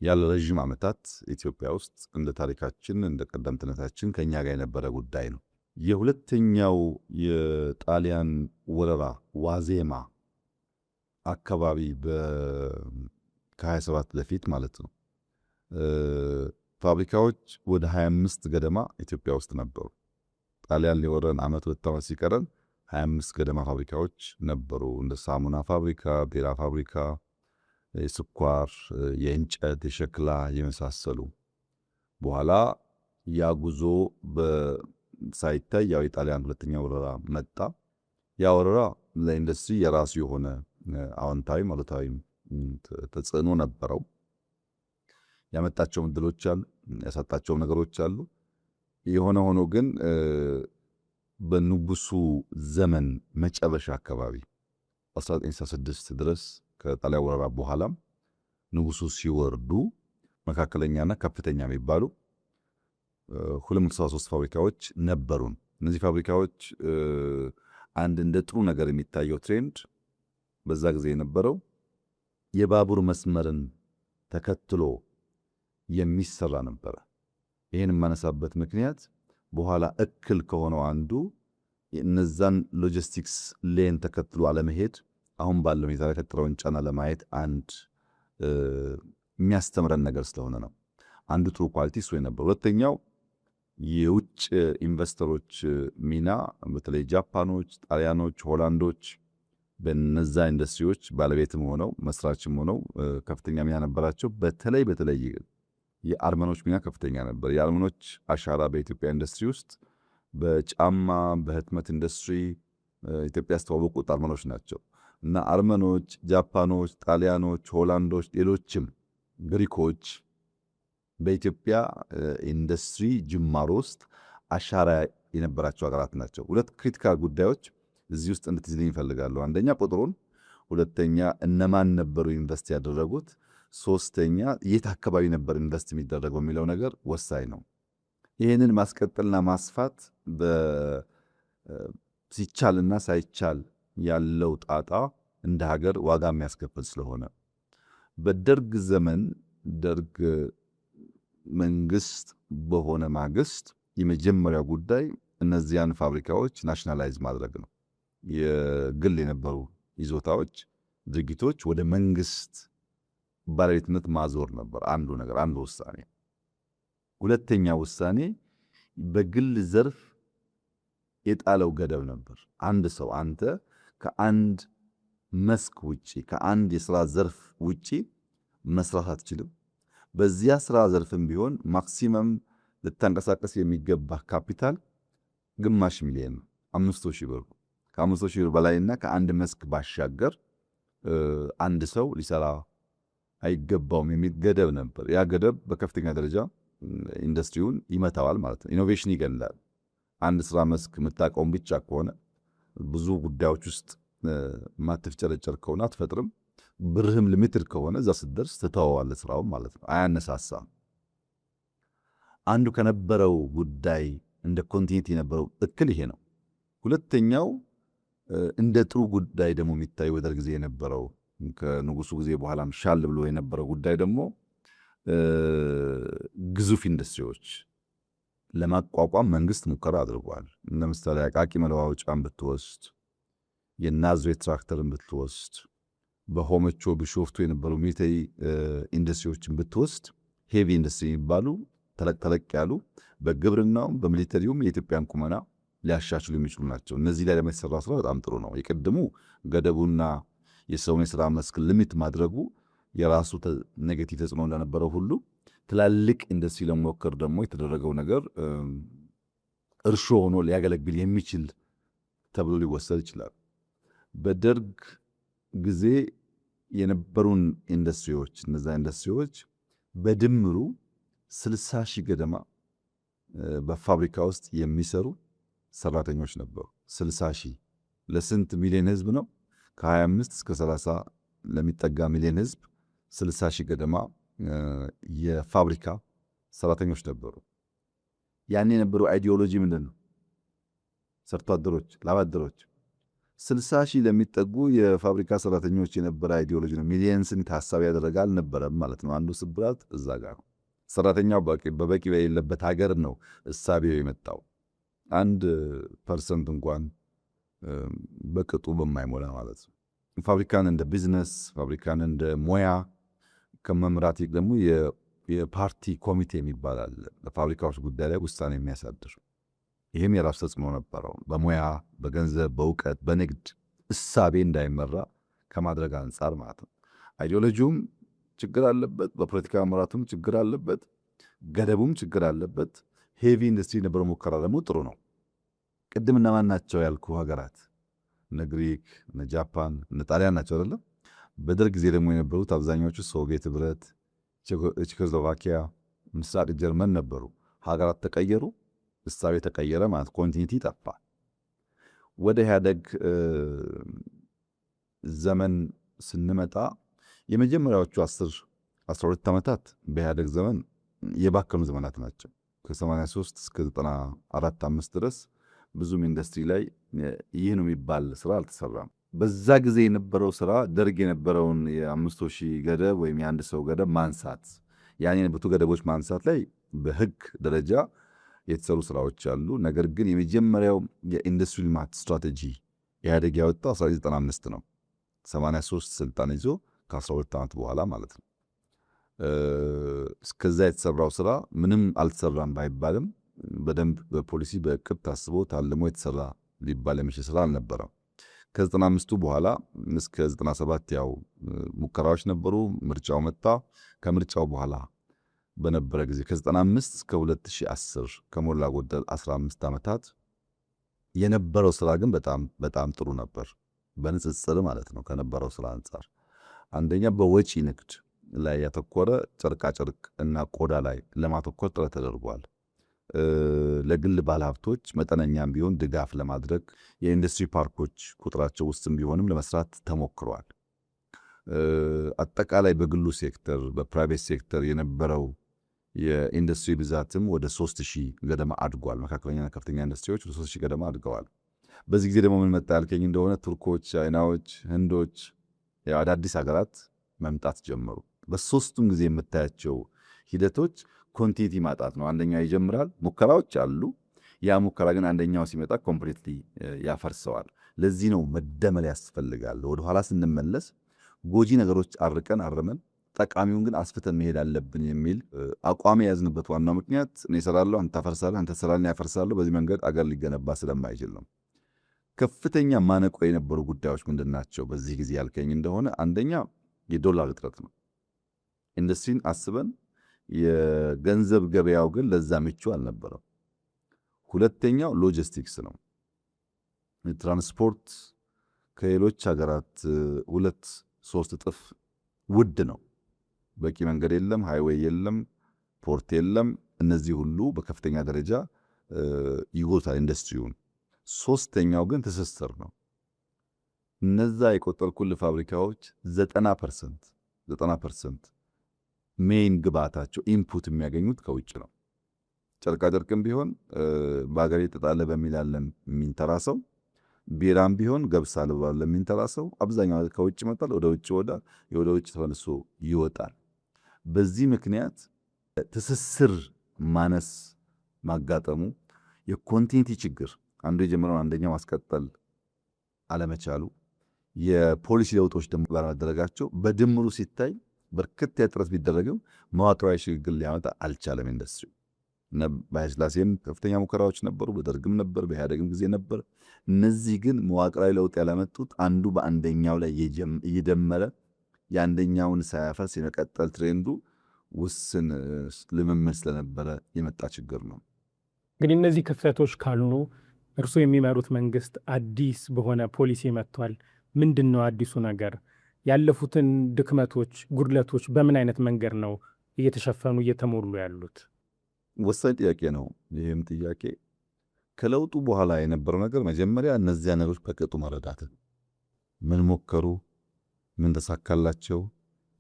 ያለ ረዥም ዓመታት ኢትዮጵያ ውስጥ እንደ ታሪካችን እንደ ቀደምትነታችን ከኛ ጋር የነበረ ጉዳይ ነው። የሁለተኛው የጣሊያን ወረራ ዋዜማ አካባቢ ከ27 በፊት ማለት ነው ፋብሪካዎች ወደ 25 ገደማ ኢትዮጵያ ውስጥ ነበሩ። ጣሊያን ሊወረን ዓመት 2 ዓመት ሲቀረን 25 ገደማ ፋብሪካዎች ነበሩ። እንደ ሳሙና ፋብሪካ፣ ቢራ ፋብሪካ፣ የስኳር፣ የእንጨት፣ የሸክላ የመሳሰሉ። በኋላ ያ ጉዞ ሳይታይ ያው የጣሊያን ሁለተኛ ወረራ መጣ። ያ ወረራ ለኢንዱስትሪ የራሱ የሆነ አዎንታዊ አሉታዊ ተጽዕኖ ነበረው። ያመጣቸው እድሎች አሉ፣ ያሳጣቸው ነገሮች አሉ። የሆነ ሆኖ ግን በንጉሱ ዘመን መጨረሻ አካባቢ 1966 ድረስ ከጣሊያን ወረራ በኋላም ንጉሱ ሲወርዱ መካከለኛና ከፍተኛ የሚባሉ 273 ፋብሪካዎች ነበሩን። እነዚህ ፋብሪካዎች አንድ እንደ ጥሩ ነገር የሚታየው ትሬንድ በዛ ጊዜ የነበረው የባቡር መስመርን ተከትሎ የሚሰራ ነበረ። ይህን የማነሳበት ምክንያት በኋላ እክል ከሆነው አንዱ እነዛን ሎጂስቲክስ ሌን ተከትሎ አለመሄድ አሁን ባለው ሁኔታ ላይ የፈጠረውን ጫና ለማየት አንድ የሚያስተምረን ነገር ስለሆነ ነው። አንዱ ጥሩ ኳሊቲ እሱ ነበር። ሁለተኛው የውጭ ኢንቨስተሮች ሚና በተለይ ጃፓኖች፣ ጣሊያኖች፣ ሆላንዶች በነዛ ኢንዱስትሪዎች ባለቤትም ሆነው መስራችም ሆነው ከፍተኛ ሚና ነበራቸው። በተለይ የአርመኖች ሚና ከፍተኛ ነበር። የአርመኖች አሻራ በኢትዮጵያ ኢንዱስትሪ ውስጥ በጫማ በህትመት ኢንዱስትሪ ኢትዮጵያ ያስተዋወቁት አርመኖች ናቸው እና አርመኖች፣ ጃፓኖች፣ ጣሊያኖች፣ ሆላንዶች፣ ሌሎችም ግሪኮች በኢትዮጵያ ኢንዱስትሪ ጅማሮ ውስጥ አሻራ የነበራቸው ሀገራት ናቸው። ሁለት ክሪቲካል ጉዳዮች እዚህ ውስጥ እንድትይዝልኝ ይፈልጋሉ። አንደኛ ቁጥሩን፣ ሁለተኛ እነማን ነበሩ ኢንቨስት ያደረጉት፣ ሶስተኛ የት አካባቢ ነበር ኢንቨስት የሚደረገው የሚለው ነገር ወሳኝ ነው። ይህንን ማስቀጠልና ማስፋት ሲቻልና ሳይቻል ያለው ጣጣ እንደ ሀገር ዋጋ የሚያስከፍል ስለሆነ በደርግ ዘመን ደርግ መንግስት በሆነ ማግስት የመጀመሪያው ጉዳይ እነዚያን ፋብሪካዎች ናሽናላይዝ ማድረግ ነው። የግል የነበሩ ይዞታዎች፣ ድርጊቶች ወደ መንግስት ባለቤትነት ማዞር ነበር አንዱ ነገር፣ አንዱ ውሳኔ። ሁለተኛ ውሳኔ በግል ዘርፍ የጣለው ገደብ ነበር። አንድ ሰው አንተ ከአንድ መስክ ውጪ ከአንድ የሥራ ዘርፍ ውጪ መስራት አትችልም። በዚያ ስራ ዘርፍም ቢሆን ማክሲመም ልታንቀሳቀስ የሚገባ ካፒታል ግማሽ ሚሊዮን ነው፣ 500,000 ብር። ከ500,000 ብር በላይና ከአንድ መስክ ባሻገር አንድ ሰው ሊሰራ አይገባውም የሚል ገደብ ነበር። ያ ገደብ በከፍተኛ ደረጃ ኢንዱስትሪውን ይመታዋል ማለት ነው። ኢኖቬሽን ይገላል። አንድ ስራ መስክ የምታውቀውን ብቻ ከሆነ ብዙ ጉዳዮች ውስጥ ማትፍጨረጨር ከሆነ አትፈጥርም። ብርህም ሊሚትድ ከሆነ እዛ ስትደርስ ትተዋዋለህ ስራውን ማለት ነው። አያነሳሳም። አንዱ ከነበረው ጉዳይ እንደ ኮንቲኒቲ የነበረው እክል ይሄ ነው። ሁለተኛው እንደ ጥሩ ጉዳይ ደግሞ የሚታየው በደርግ ጊዜ የነበረው ከንጉሱ ጊዜ በኋላም ሻል ብሎ የነበረው ጉዳይ ደግሞ ግዙፍ ኢንዱስትሪዎች ለማቋቋም መንግስት ሙከራ አድርጓል። ለምሳሌ አቃቂ መለዋወጫን ብትወስድ፣ የናዝሬት ትራክተርን ብትወስድ፣ በሆመቾ ቢሾፍቱ የነበሩ ሚሊተሪ ኢንዱስትሪዎችን ብትወስድ ሄቪ ኢንዱስትሪ የሚባሉ ተለቅ ተለቅ ያሉ በግብርናውም በሚሊተሪውም የኢትዮጵያን ቁመና ሊያሻሽሉ የሚችሉ ናቸው። እነዚህ ላይ ለሚሰራ ስራ በጣም ጥሩ ነው። የቅድሙ ገደቡና የሰውን የስራ መስክ ሊሚት ማድረጉ የራሱ ኔጌቲቭ ተጽዕኖ እንደነበረው ሁሉ ትላልቅ ኢንዱስትሪ ለመሞከር ደግሞ የተደረገው ነገር እርሾ ሆኖ ሊያገለግል የሚችል ተብሎ ሊወሰድ ይችላል። በደርግ ጊዜ የነበሩን ኢንዱስትሪዎች እነዛ ኢንዱስትሪዎች በድምሩ 60 ሺህ ገደማ በፋብሪካ ውስጥ የሚሰሩ ሰራተኞች ነበሩ። 60 ሺህ ለስንት ሚሊዮን ህዝብ ነው? ከ25 እስከ 30 ለሚጠጋ ሚሊዮን ህዝብ 60 ሺህ ገደማ የፋብሪካ ሰራተኞች ነበሩ። ያን የነበረው አይዲዮሎጂ ምንድን ነው? ሰርቶ አደሮች፣ ላብ አደሮች 60 ሺህ ለሚጠጉ የፋብሪካ ሰራተኞች የነበረ አይዲዮሎጂ ነው። ሚሊየንስን ታሳቢ ያደረገ አልነበረም ማለት ነው። አንዱ ስብራት እዛ ጋር ነው። ሰራተኛው በበቂ የሌለበት ሀገር ነው እሳቤው የመጣው። 1% እንኳን በቅጡ በማይሞላ ማለት ነው። ፋብሪካን እንደ ቢዝነስ፣ ፋብሪካን እንደ ሙያ ከመምራት ደግሞ የፓርቲ ኮሚቴ የሚባል አለ፣ በፋብሪካዎች ጉዳይ ላይ ውሳኔ የሚያሳድር። ይህም የራሱ ተጽዕኖ ነበረው። በሙያ በገንዘብ በእውቀት በንግድ እሳቤ እንዳይመራ ከማድረግ አንጻር ማለት ነው። አይዲዮሎጂውም ችግር አለበት፣ በፖለቲካ አመራቱም ችግር አለበት፣ ገደቡም ችግር አለበት። ሄቪ ኢንዱስትሪ የነበረው ሙከራ ደግሞ ጥሩ ነው። ቅድም እነማን ናቸው ያልኩ ሀገራት? እነ ግሪክ፣ እነ ጃፓን፣ እነ ጣሊያን ናቸው አይደለም? በደርግ ጊዜ ደግሞ የነበሩት አብዛኛዎቹ ሶቪየት ህብረት፣ ቼኮስሎቫኪያ፣ ምስራቅ ጀርመን ነበሩ። ሀገራት ተቀየሩ፣ እሳቤ ተቀየረ ማለት ኮንቲኒቲ ጠፋ። ወደ ኢህአደግ ዘመን ስንመጣ የመጀመሪያዎቹ 10-12 ዓመታት በኢህአደግ ዘመን የባከኑ ዘመናት ናቸው። ከ83 እስከ 94-5 ድረስ ብዙም ኢንዱስትሪ ላይ ይህ ነው የሚባል ስራ አልተሰራም። በዛ ጊዜ የነበረው ስራ ደርግ የነበረውን የ5,000 ገደብ ወይም የአንድ ሰው ገደብ ማንሳት፣ ያን የነበሩ ገደቦች ማንሳት ላይ በህግ ደረጃ የተሰሩ ስራዎች አሉ። ነገር ግን የመጀመሪያው የኢንዱስትሪ ልማት ስትራቴጂ ኢህአደግ ያወጣው 1995 ነው። 83 ስልጣን ይዞ ከ12 ዓመት በኋላ ማለት ነው። እስከዛ የተሰራው ስራ ምንም አልተሰራም ባይባልም በደንብ በፖሊሲ በእቅድ ታስቦ ታልሞ የተሰራ ሊባል የሚችል ስራ አልነበረም። ከ95ቱ በኋላ እስከ 97 ያው ሙከራዎች ነበሩ። ምርጫው መጣ። ከምርጫው በኋላ በነበረ ጊዜ ከ95 እስከ 2010 ከሞላ ጎደል 15 ዓመታት የነበረው ስራ ግን በጣም ጥሩ ነበር፣ በንጽጽር ማለት ነው። ከነበረው ስራ አንጻር አንደኛ በወጪ ንግድ ላይ ያተኮረ ጨርቃጨርቅ እና ቆዳ ላይ ለማተኮር ጥረት ተደርጓል። ለግል ባለሀብቶች መጠነኛም ቢሆን ድጋፍ ለማድረግ የኢንዱስትሪ ፓርኮች ቁጥራቸው ውስጥም ቢሆንም ለመስራት ተሞክሯል። አጠቃላይ በግሉ ሴክተር በፕራይቬት ሴክተር የነበረው የኢንዱስትሪ ብዛትም ወደ 3000 ገደማ አድጓል። መካከለኛና ከፍተኛ ኢንዱስትሪዎች ወደ 3000 ገደማ አድገዋል። በዚህ ጊዜ ደግሞ ምን መጣ ያልከኝ እንደሆነ ቱርኮች፣ ቻይናዎች፣ ህንዶች አዳዲስ ሀገራት መምጣት ጀመሩ። በሶስቱም ጊዜ የምታያቸው ሂደቶች ኮንቲኒቲ ማጣት ነው። አንደኛው ይጀምራል፣ ሙከራዎች አሉ። ያ ሙከራ ግን አንደኛው ሲመጣ ኮምፕሊትሊ ያፈርሰዋል። ለዚህ ነው መደመር ያስፈልጋል። ወደኋላ ስንመለስ ጎጂ ነገሮች አርመን ጠቃሚውን ግን አስፍተን መሄድ አለብን የሚል አቋም የያዝንበት ዋናው ምክንያት እኔ እሰራለሁ፣ አንተ ታፈርሳለህ፣ አንተ ትሰራለህ፣ ያፈርሳለሁ። በዚህ መንገድ አገር ሊገነባ ስለማይችል ነው። ከፍተኛ ማነቆ የነበሩ ጉዳዮች ምንድን ናቸው? በዚህ ጊዜ ያልከኝ እንደሆነ አንደኛ የዶላር እጥረት ነው። ኢንዱስትሪን አስበን የገንዘብ ገበያው ግን ለዛ ምቹ አልነበረም። ሁለተኛው ሎጂስቲክስ ነው። ትራንስፖርት ከሌሎች ሀገራት 2-3 እጥፍ ውድ ነው። በቂ መንገድ የለም፣ ሃይዌይ የለም፣ ፖርት የለም። እነዚህ ሁሉ በከፍተኛ ደረጃ ይጎታል ኢንዱስትሪውን። ሶስተኛው ግን ትስስር ነው። እነዛ የቆጠርኩልህ ፋብሪካዎች 90% ሜይን ግብአታቸው ኢንፑት የሚያገኙት ከውጭ ነው። ጨርቃጨርቅም ቢሆን በሀገሬ ጥጣለ በሚል ያለን የሚንተራሰው፣ ቢራም ቢሆን ገብስ አልባ ለሚንተራሰው አብዛኛው ከውጭ ይመጣል፣ ወደ ውጭ ተመልሶ ይወጣል። በዚህ ምክንያት ትስስር ማነስ ማጋጠሙ፣ የኮንቲኒቲ ችግር፣ አንዱ የጀመረውን አንደኛው ማስቀጠል አለመቻሉ፣ የፖሊሲ ለውጦች ደግሞ ባለመደረጋቸው በድምሩ ሲታይ በርከት ያለ ጥረት ቢደረግም መዋቅራዊ ሽግግር ሊያመጣ አልቻለም ኢንዱስትሪ። በኃይለሥላሴም ከፍተኛ ሙከራዎች ነበሩ፣ በደርግም ነበር፣ በኢህአዴግም ጊዜ ነበር። እነዚህ ግን መዋቅራዊ ለውጥ ያላመጡት አንዱ በአንደኛው ላይ እየደመረ የአንደኛውን ሳያፈርስ የመቀጠል ትሬንዱ ውስን ልምምድ ስለነበረ የመጣ ችግር ነው። እንግዲህ እነዚህ ክፍተቶች ካሉ እርሱ የሚመሩት መንግስት አዲስ በሆነ ፖሊሲ መጥቷል። ምንድን ነው አዲሱ ነገር? ያለፉትን ድክመቶች፣ ጉድለቶች በምን አይነት መንገድ ነው እየተሸፈኑ እየተሞሉ ያሉት? ወሳኝ ጥያቄ ነው። ይህም ጥያቄ ከለውጡ በኋላ የነበረው ነገር መጀመሪያ እነዚያ ነገሮች በቅጡ መረዳትን፣ ምን ሞከሩ፣ ምን ተሳካላቸው፣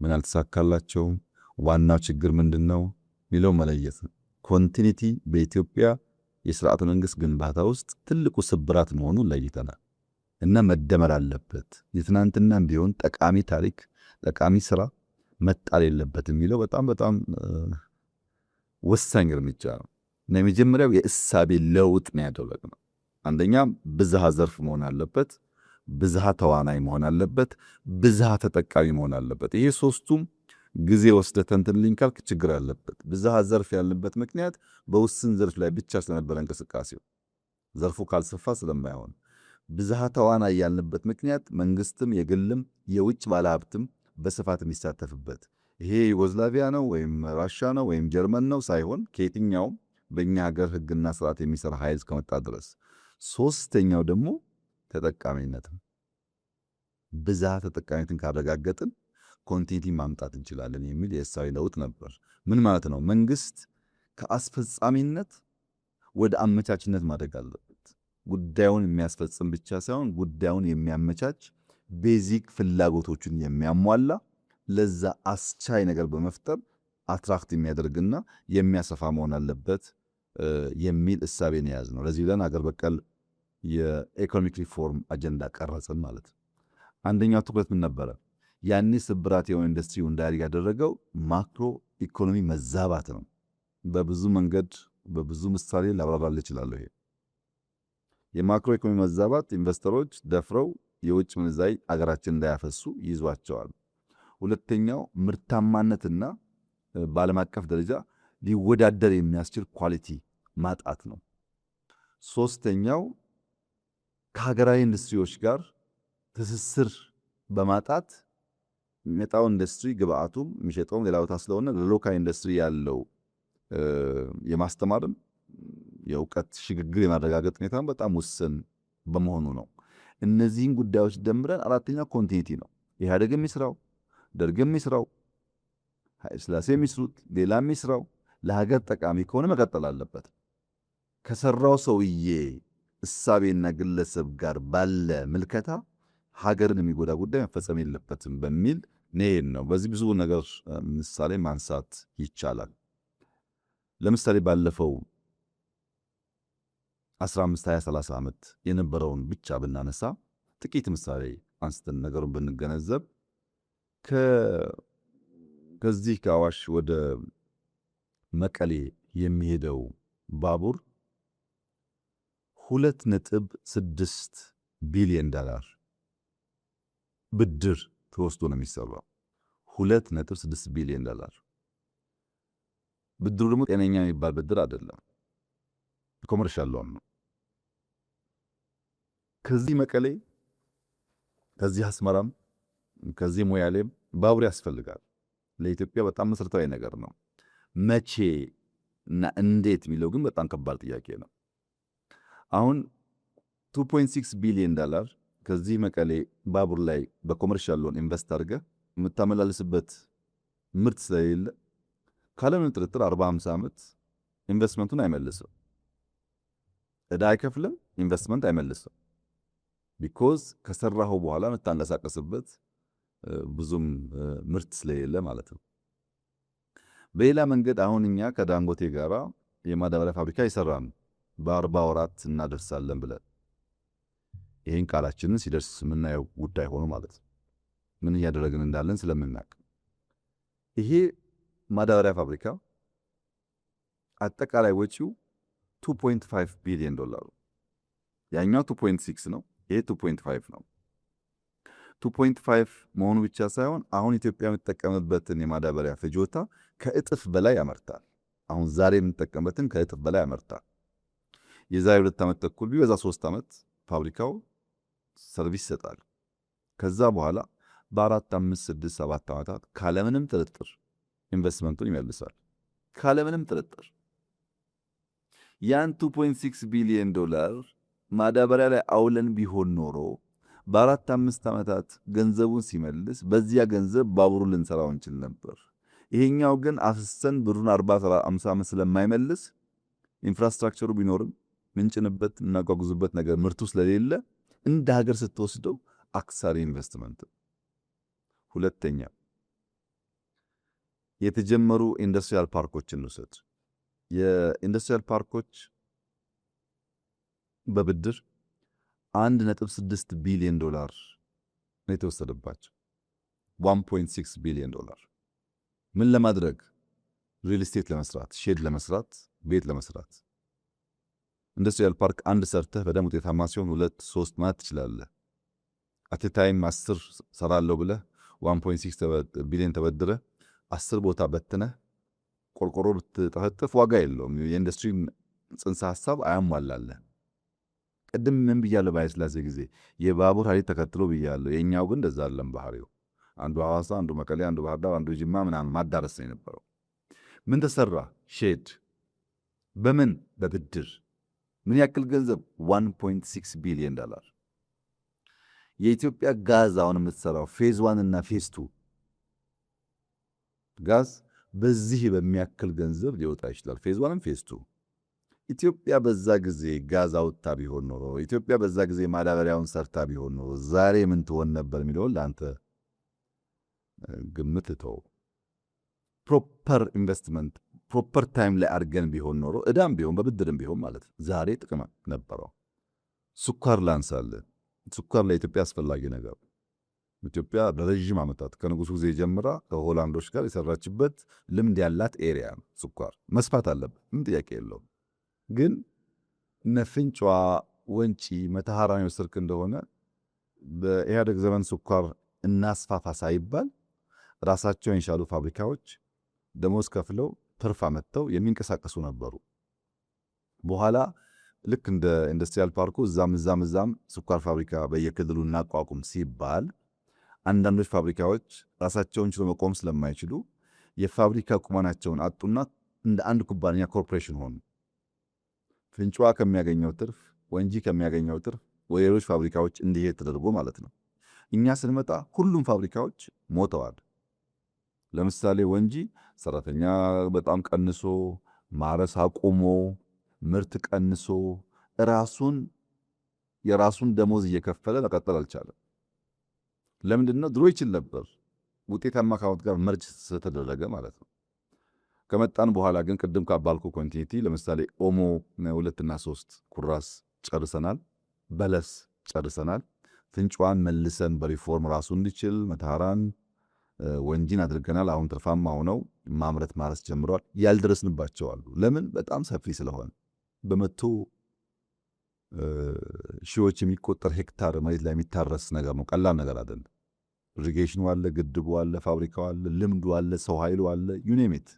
ምን አልተሳካላቸውም፣ ዋናው ችግር ምንድን ነው የሚለው መለየት ነው። ኮንቲኒቲ በኢትዮጵያ የስርዓተ መንግስት ግንባታ ውስጥ ትልቁ ስብራት መሆኑን ለይተናል እና መደመር አለበት። የትናንትናም ቢሆን ጠቃሚ ታሪክ፣ ጠቃሚ ስራ መጣል የለበትም የሚለው በጣም በጣም ወሳኝ እርምጃ ነው እና የመጀመሪያው የእሳቤ ለውጥ ነው ያደረግነው። አንደኛ ብዝሃ ዘርፍ መሆን አለበት፣ ብዝሃ ተዋናይ መሆን አለበት፣ ብዝሃ ተጠቃሚ መሆን አለበት። ይሄ ሶስቱም ጊዜ ወስደህ ተንትንልኝ ካልክ ችግር አለበት። ብዝሃ ዘርፍ ያለበት ምክንያት በውስን ዘርፍ ላይ ብቻ ስለነበረ እንቅስቃሴው ዘርፉ ካልሰፋ ስለማይሆን፣ ብዝሃ ተዋናይ ያልንበት ምክንያት መንግስትም የግልም የውጭ ባለሀብትም በስፋት የሚሳተፍበት ይሄ ዩጎዝላቪያ ነው ወይም ራሻ ነው ወይም ጀርመን ነው ሳይሆን ከየትኛውም በእኛ ሀገር ህግና ስርዓት የሚሰራ ኃይል እስከመጣ ድረስ። ሶስተኛው ደግሞ ተጠቃሚነት ነው። ብዝሃ ተጠቃሚነትን ካረጋገጥን ኮንቲኒቲ ማምጣት እንችላለን የሚል የእሳቤ ለውጥ ነበር። ምን ማለት ነው? መንግስት ከአስፈጻሚነት ወደ አመቻችነት ማደግ አለበት። ጉዳዩን የሚያስፈጽም ብቻ ሳይሆን ጉዳዩን የሚያመቻች፣ ቤዚክ ፍላጎቶችን የሚያሟላ፣ ለዛ አስቻይ ነገር በመፍጠር አትራክት የሚያደርግና የሚያሰፋ መሆን አለበት የሚል እሳቤን የያዝ ነው። ለዚህ ብለን አገር በቀል የኢኮኖሚክ ሪፎርም አጀንዳ ቀረጽን ማለት ነው። አንደኛው ትኩረት ምን ነበረ? ያኔ ስብራት የሆነ ኢንዱስትሪው እንዳያድግ ያደረገው ማክሮ ኢኮኖሚ መዛባት ነው። በብዙ መንገድ በብዙ ምሳሌ ላብራራል እችላለሁ። ይሄ የማክሮ ኢኮኖሚ መዛባት ኢንቨስተሮች ደፍረው የውጭ ምንዛሪ አገራችን እንዳያፈሱ ይዟቸዋል። ሁለተኛው ምርታማነትና በዓለም አቀፍ ደረጃ ሊወዳደር የሚያስችል ኳሊቲ ማጣት ነው። ሶስተኛው ከሀገራዊ ኢንዱስትሪዎች ጋር ትስስር በማጣት የሚመጣው ኢንዱስትሪ ግብአቱም የሚሸጠውም ሌላ ቦታ ስለሆነ ለሎካል ኢንዱስትሪ ያለው የማስተማርም የእውቀት ሽግግር የማረጋገጥ ሁኔታም በጣም ውስን በመሆኑ ነው። እነዚህን ጉዳዮች ደምረን አራተኛው ኮንቲኒቲ ነው። ኢህአዴግ የሚስራው፣ ደርግ የሚስራው፣ ኃይለሥላሴ የሚስሩት፣ ሌላ የሚስራው ለሀገር ጠቃሚ ከሆነ መቀጠል አለበት። ከሰራው ሰውዬ እሳቤና ግለሰብ ጋር ባለ ምልከታ ሀገርን የሚጎዳ ጉዳይ መፈጸም የለበትም በሚል ነው። በዚህ ብዙ ነገር ምሳሌ ማንሳት ይቻላል። ለምሳሌ ባለፈው 15፣ 20፣ 30 ዓመት የነበረውን ብቻ ብናነሳ ጥቂት ምሳሌ አንስተን ነገሩን ብንገነዘብ ከዚህ ከአዋሽ ወደ መቀሌ የሚሄደው ባቡር $2.6 ቢሊዮን ብድር ተወስዶ ነው የሚሰራው። $2.6 ቢሊዮን ብድሩ ደግሞ ጤነኛ የሚባል ብድር አይደለም፣ ኮመርሻል ሎን ነው። ከዚህ መቀሌ፣ ከዚህ አስመራም፣ ከዚህ ሞያሌም ባቡር ያስፈልጋል። ለኢትዮጵያ በጣም መሰረታዊ ነገር ነው። መቼ እና እንዴት የሚለው ግን በጣም ከባድ ጥያቄ ነው። አሁን $2.6 ቢሊዮን ከዚህ መቀሌ ባቡር ላይ በኮመርሻል ሎን ኢንቨስት አድርገህ የምታመላልስበት ምርት ስለሌለ ካለምን ጥርጥር 40-50 ዓመት ኢንቨስትመንቱን አይመልስም። ዕዳ አይከፍልም፣ ኢንቨስትመንት አይመልስም። ቢኮዝ ከሰራኸው በኋላ የምታንቀሳቀስበት ብዙም ምርት ስለሌለ ማለት ነው። በሌላ መንገድ አሁን እኛ ከዳንጎቴ ጋራ የማዳበሪያ ፋብሪካ ይሰራን በ40 ወራት እናደርሳለን ብለን ይህን ቃላችንን ሲደርስ የምናየው ጉዳይ ሆኖ ማለት ነው። ምን እያደረግን እንዳለን ስለምናውቅ ይሄ ማዳበሪያ ፋብሪካ አጠቃላይ ወጪው $2.5 ቢሊዮን፣ ያኛው 2.6 ነው፣ ይሄ 2.5 ነው። 2.5 መሆኑ ብቻ ሳይሆን አሁን ኢትዮጵያ የምትጠቀምበትን የማዳበሪያ ፍጆታ ከእጥፍ በላይ ያመርታል። አሁን ዛሬ የምንጠቀምበትን ከእጥፍ በላይ ያመርታል። የዛሬ 2 ዓመት ተኩል ቢበዛ 3 ዓመት ፋብሪካው ሰርቪስ ይሰጣል። ከዛ በኋላ በ4 5 6 7 ዓመታት ካለምንም ጥርጥር ኢንቨስትመንቱን ይመልሳል። ካለምንም ጥርጥር ያን 2.6 ቢሊዮን ዶላር ማዳበሪያ ላይ አውለን ቢሆን ኖሮ በ4 5 ዓመታት ገንዘቡን ሲመልስ በዚያ ገንዘብ ባቡሩን ልንሰራው እንችል ነበር። ይሄኛው ግን አፍሰን ብሩን 40 50 ዓመት ስለማይመልስ ኢንፍራስትራክቸሩ ቢኖርም ምንጭንበት እናጓጉዙበት ነገር ምርቱ ስለሌለ እንደ ሀገር ስትወስደው አክሳሪ ኢንቨስትመንት። ሁለተኛ የተጀመሩ ኢንዱስትሪያል ፓርኮችን እንውሰድ። የኢንዱስትሪያል ፓርኮች በብድር 1.6 ቢሊዮን ዶላር ነው የተወሰደባቸው። 1.6 ቢሊዮን ዶላር ምን ለማድረግ? ሪል ስቴት ለመስራት፣ ሼድ ለመስራት፣ ቤት ለመስራት። ኢንዱስትሪያል ፓርክ አንድ ሰርተህ በደንብ ውጤታማ ሲሆን 2 3 ማለት ትችላለህ። አት ታይም 10 ሰራለሁ ብለህ 1.6 ቢሊዮን ተበድረህ 10 ቦታ በትነህ ቆርቆሮ ብትጠፈጥፍ ዋጋ የለውም። የኢንዱስትሪ ጽንሰ ሐሳብ አያሟላለህ። ቅድም ምን ብያለሁ? ባለስላሴ ጊዜ የባቡር ሀዲድ ተከትሎ ብያለሁ። የኛው ግን እንደዛ አይደለም ባህሪው። አንዱ ሐዋሳ፣ አንዱ መቀሌ፣ አንዱ ባህር ዳር፣ አንዱ ጅማ ምናምን ማዳረስ ነው የነበረው። ምን ተሰራ? ሼድ። በምን? በብድር። ምን ያክል ገንዘብ? 1.6 ቢሊዮን ዶላር። የኢትዮጵያ ጋዝ አሁን የምትሰራው ፌዝ 1 እና ፌዝ 2 ጋዝ በዚህ በሚያክል ገንዘብ ሊወጣ ይችላል። ፌዝ 1 ፌዝ 2 ኢትዮጵያ በዛ ጊዜ ጋዝ አውጥታ ቢሆን ኖሮ፣ ኢትዮጵያ በዛ ጊዜ ማዳበሪያውን ሰርታ ቢሆን ኖሮ ዛሬ ምን ትሆን ነበር የሚለውን ለአንተ ግምት ተው። ፕሮፐር ኢንቨስትመንት ፕሮፐር ታይም ላይ አድርገን ቢሆን ኖሮ እዳም ቢሆን በብድርም ቢሆን ማለት ዛሬ ጥቅም ነበረው። ስኳር ላንሳለን። ስኳር ለኢትዮጵያ አስፈላጊ ነገር። ኢትዮጵያ ለረዥም ዓመታት ከንጉሱ ጊዜ ጀምራ ከሆላንዶች ጋር የሰራችበት ልምድ ያላት ኤሪያ ነው። ስኳር መስፋት አለበት፣ ምን ጥያቄ የለውም። ግን እነ ፍንጯ፣ ወንጪ፣ መተሃራን የወሰድክ እንደሆነ በኢህአደግ ዘመን ስኳር እናስፋፋ ሳይባል ራሳቸውን የቻሉ ፋብሪካዎች ደሞዝ ከፍለው ትርፍ አመጥተው የሚንቀሳቀሱ ነበሩ። በኋላ ልክ እንደ ኢንዱስትሪያል ፓርኩ እዛም ስኳር ፋብሪካ በየክልሉ እናቋቁም ሲባል አንዳንዶች ፋብሪካዎች ራሳቸውን ችሎ መቆም ስለማይችሉ የፋብሪካ ቁመናቸውን አጡና እንደ አንድ ኩባንያ ኮርፖሬሽን ሆኑ። ፍንጫዋ ከሚያገኘው ትርፍ፣ ወንጂ ከሚያገኘው ትርፍ ወደ ሌሎች ፋብሪካዎች እንዲሄድ ተደርጎ ማለት ነው። እኛ ስንመጣ ሁሉም ፋብሪካዎች ሞተዋል። ለምሳሌ ወንጂ ሰራተኛ በጣም ቀንሶ፣ ማረስ አቁሞ፣ ምርት ቀንሶ የራሱን ደሞዝ እየከፈለ መቀጠል አልቻለም። ለምንድነው? ድሮ ይችል ነበር፣ ውጤታማ ካውንት ጋር መርጅ ስለተደረገ ማለት ነው። ከመጣን በኋላ ግን ቅድም ካባልኩ ኮንቲኒቲ ለምሳሌ ኦሞ 2 እና 3 ኩራስ ጨርሰናል። በለስ ጨርሰናል። ፍንጫዋን መልሰን በሪፎርም ራሱ እንዲችል መተሃራን ወንጂን አድርገናል። አሁን ትርፋማ ሆነው ማምረት ማረስ ጀምረዋል። ያልደረስንባቸው አሉ። ለምን? በጣም ሰፊ ስለሆነ በመቶ ሺዎች የሚቆጠር ሄክታር መሬት ላይ የሚታረስ ነገር ነው። ቀላል ነገር አይደለም። ኢሪጌሽኑ አለ፣ ግድቡ አለ፣ ፋብሪካው አለ፣ ልምዱ አለ፣ ሰው ኃይሉ አለ፣ ዩኔሚት።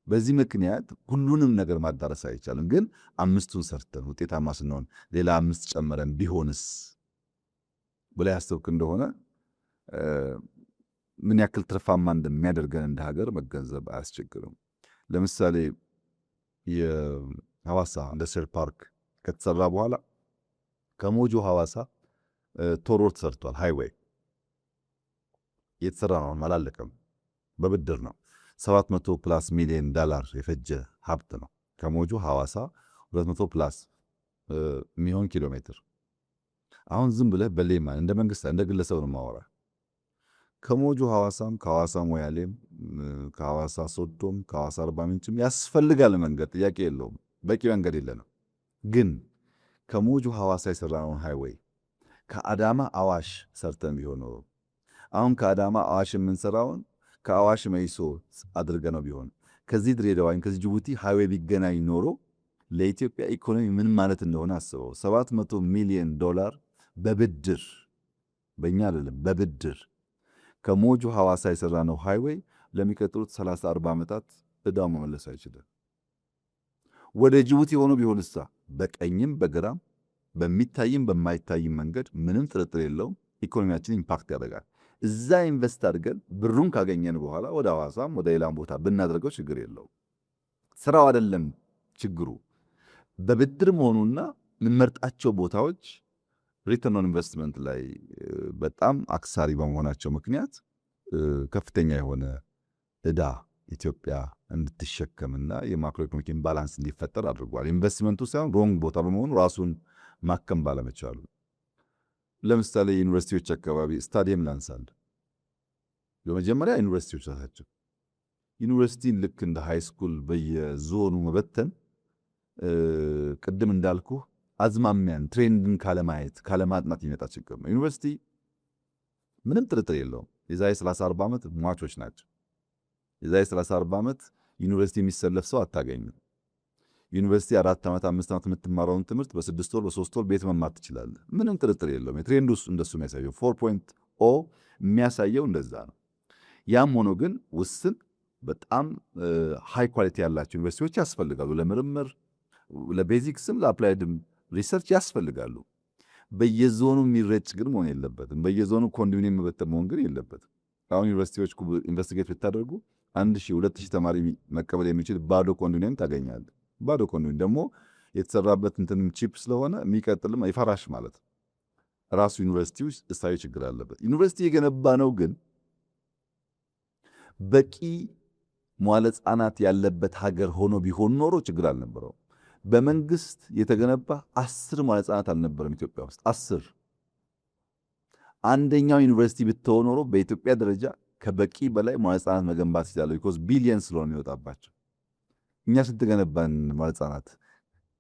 በዚህ ምክንያት ሁሉንም ነገር ማዳረስ አይቻልም። ግን 5ቱን ሰርተን ውጤታማ ስንሆን ሌላ 5 ጨምረን ቢሆንስ ብላ ያሰብክ እንደሆነ ምን ያክል ትርፋማ እንደሚያደርገን እንደ ሀገር መገንዘብ አያስቸግርም። ለምሳሌ የሐዋሳ ኢንዱስትሪያል ፓርክ ከተሰራ በኋላ ከሞጆ ሐዋሳ ቶር ሮድ ተሰርቷል። ሃይዌይ የተሰራ ነው፣ አላለቀም። በብድር ነው። 700+ ሚሊዮን ዶላር የፈጀ ሀብት ነው። ከሞጆ ሐዋሳ 200 ፕላስ የሚሆን ኪሎ ሜትር። አሁን ዝም ብለህ በሌማን እንደ መንግስት እንደ ግለሰብ ነው ማወራ። ከሞጆ ሐዋሳም ከሐዋሳ ሞያሌም ከሐዋሳ ሶዶም ከሐዋሳ አርባ ምንጭም ያስፈልጋል መንገድ፣ ጥያቄ የለውም። በቂ መንገድ የለንም። ግን ከሞጆ ሐዋሳ የሰራነውን ሃይዌይ ከአዳማ አዋሽ ሰርተን ቢሆን ኖሮ አሁን ከአዳማ አዋሽ የምንሰራውን ከአዋሽ መይሶ አድርገ ነው ቢሆን ከዚህ ድሬዳዋ ወይም ከዚህ ጅቡቲ ሃይዌይ ቢገናኝ ኖሮ ለኢትዮጵያ ኢኮኖሚ ምን ማለት እንደሆነ አስበው። 700 ሚሊዮን ዶላር በብድር በእኛ አይደለም፣ በብድር ከሞጆ ሐዋሳ የሰራነው ሃይዌይ ለሚቀጥሉት 30-40 ዓመታት ዕዳው መመለስ አይችልም። ወደ ጅቡቲ ሆኖ ቢሆንሳ በቀኝም በግራም በሚታይም በማይታይም መንገድ ምንም ጥርጥር የለውም ኢኮኖሚያችን ኢምፓክት ያደርጋል። እዛ ኢንቨስት አድርገን ብሩን ካገኘን በኋላ ወደ ሐዋሳም ወደ ሌላም ቦታ ብናደርገው ችግር የለውም። ስራው አይደለም ችግሩ፣ በብድር መሆኑና የምንመርጣቸው ቦታዎች ሪተርን ኦን ኢንቨስትመንት ላይ በጣም አክሳሪ በመሆናቸው ምክንያት ከፍተኛ የሆነ ዕዳ ኢትዮጵያ እንድትሸከምና የማክሮ ኢኮኖሚክ ኢምባላንስ እንዲፈጠር አድርጓል። ኢንቨስትመንቱ ሳይሆን ሮንግ ቦታ በመሆኑ ራሱን ማከም ባለመቻሉ። ለምሳሌ ዩኒቨርሲቲዎች አካባቢ ስታዲየም ላንሳል። በመጀመሪያ ዩኒቨርሲቲዎች ራሳቸው ዩኒቨርሲቲን ልክ እንደ ሃይ ስኩል በየዞኑ መበተን ቅድም እንዳልኩ አዝማሚያን ትሬንድን ካለማየት ካለማጥናት የሚመጣ ችግር ነው። ዩኒቨርሲቲ ምንም ጥርጥር የለውም የዛሬ 30-40 ዓመት ሟቾች ናቸው። የዛሬ 30-40 ዓመት ዩኒቨርሲቲ የሚሰለፍ ሰው አታገኝም። ዩኒቨርሲቲ 4 ዓመት 5 ዓመት የምትማረውን ትምህርት በ6 ወር በ3 ወር ቤት መማር ትችላለህ። ምንም ጥርጥር የለውም። የትሬንዱ እንደሱ የሚያሳየው 4.0 የሚያሳየው እንደዛ ነው። ያም ሆኖ ግን ውስን በጣም ሃይ ኳሊቲ ያላቸው ዩኒቨርሲቲዎች ያስፈልጋሉ። ለምርምር ለቤዚክስም ለአፕላይድም ሪሰርች ያስፈልጋሉ። በየዞኑ የሚረጭ ግን መሆን የለበትም። በየዞኑ ኮንዶሚኒየም መበተን መሆን ግን የለበትም። አሁን ዩኒቨርሲቲዎች ኢንቨስቲጌት ብታደርጉ 1000-2000 ተማሪ መቀበል የሚችል ባዶ ኮንዶሚኒየም ታገኛለህ። ባዶ ኮንዶሚኒየም ደግሞ የተሰራበት እንትን ቺፕ ስለሆነ የሚቀጥልም ይፈራሽ ማለት ነው። ራሱ ዩኒቨርሲቲው እሳቤ ችግር አለበት። ዩኒቨርሲቲ የገነባ ነው ግን በቂ መዋለ ሕጻናት ያለበት ሀገር ሆኖ ቢሆን ኖሮ ችግር አልነበረው። በመንግስት የተገነባ 10 መዋለ ሕጻናት አልነበረም ኢትዮጵያ ውስጥ 10። አንደኛው ዩኒቨርሲቲ ብትሆን ኖሮ በኢትዮጵያ ደረጃ ከበቂ በላይ መዋለ ሕጻናት መገንባት ይችላል። ቢኮዝ ቢሊየን ስለሆነ የሚወጣባቸው። እኛ ስንት ገነባን መዋለ ሕጻናት?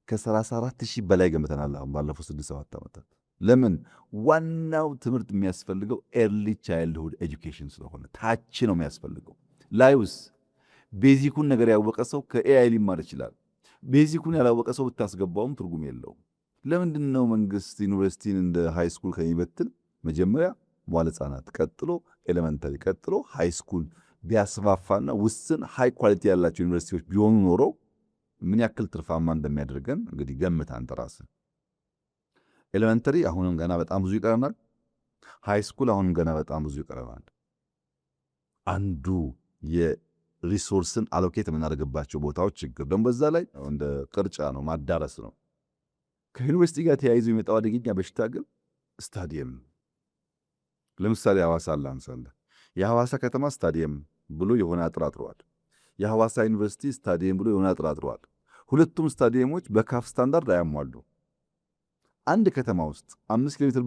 ከ34,000 በላይ ገንብተናል አሁን ባለፉት 6-7 ዓመታት። ለምን? ዋናው ትምህርት የሚያስፈልገው ኤርሊ ቻይልድሁድ ኤጁኬሽን ስለሆነ ታች ነው የሚያስፈልገው። ላይውስ ቤዚኩን ነገር ያወቀ ሰው ከኤአይ ሊማር ይችላል። ቤዚኩን ያላወቀ ሰው ብታስገባውም ትርጉም የለውም። ለምንድን ነው መንግስት ዩኒቨርሲቲን እንደ ሃይ ስኩል ከሚበትል መጀመሪያ መዋለ ሕጻናት ቀጥሎ ኤሌመንተሪ ቀጥሎ ሃይ ስኩል ቢያስፋፋና ውስን ሃይ ኳሊቲ ያላቸው ዩኒቨርሲቲዎች ቢሆኑ ኖሮ ምን ያክል ትርፋማ እንደሚያደርገን እንግዲህ ገምት አንተ ራስህ። ኤሌመንተሪ አሁንም ገና በጣም ብዙ ይቀረናል። ሃይ ስኩል አሁንም ገና በጣም ብዙ ይቀረናል። አንዱ የሪሶርስን አሎኬት የምናደርግባቸው ቦታዎች ችግር ደግሞ በዛ ላይ እንደ ቅርጫ ነው፣ ማዳረስ ነው። ከዩኒቨርሲቲ ጋር ተያይዞ የመጣው አደገኛ በሽታ ግን ስታዲየም። ለምሳሌ ሐዋሳ ላንሳለን። የሐዋሳ ከተማ ስታዲየም ብሎ የሆነ አጥራጥሯል። የሐዋሳ ዩኒቨርሲቲ ስታዲየም ብሎ የሆነ አጥራጥሯል። ሁለቱም ስታዲየሞች በካፍ ስታንዳርድ አያሟሉ። አንድ ከተማ ውስጥ 5 ኪሎ ሜትር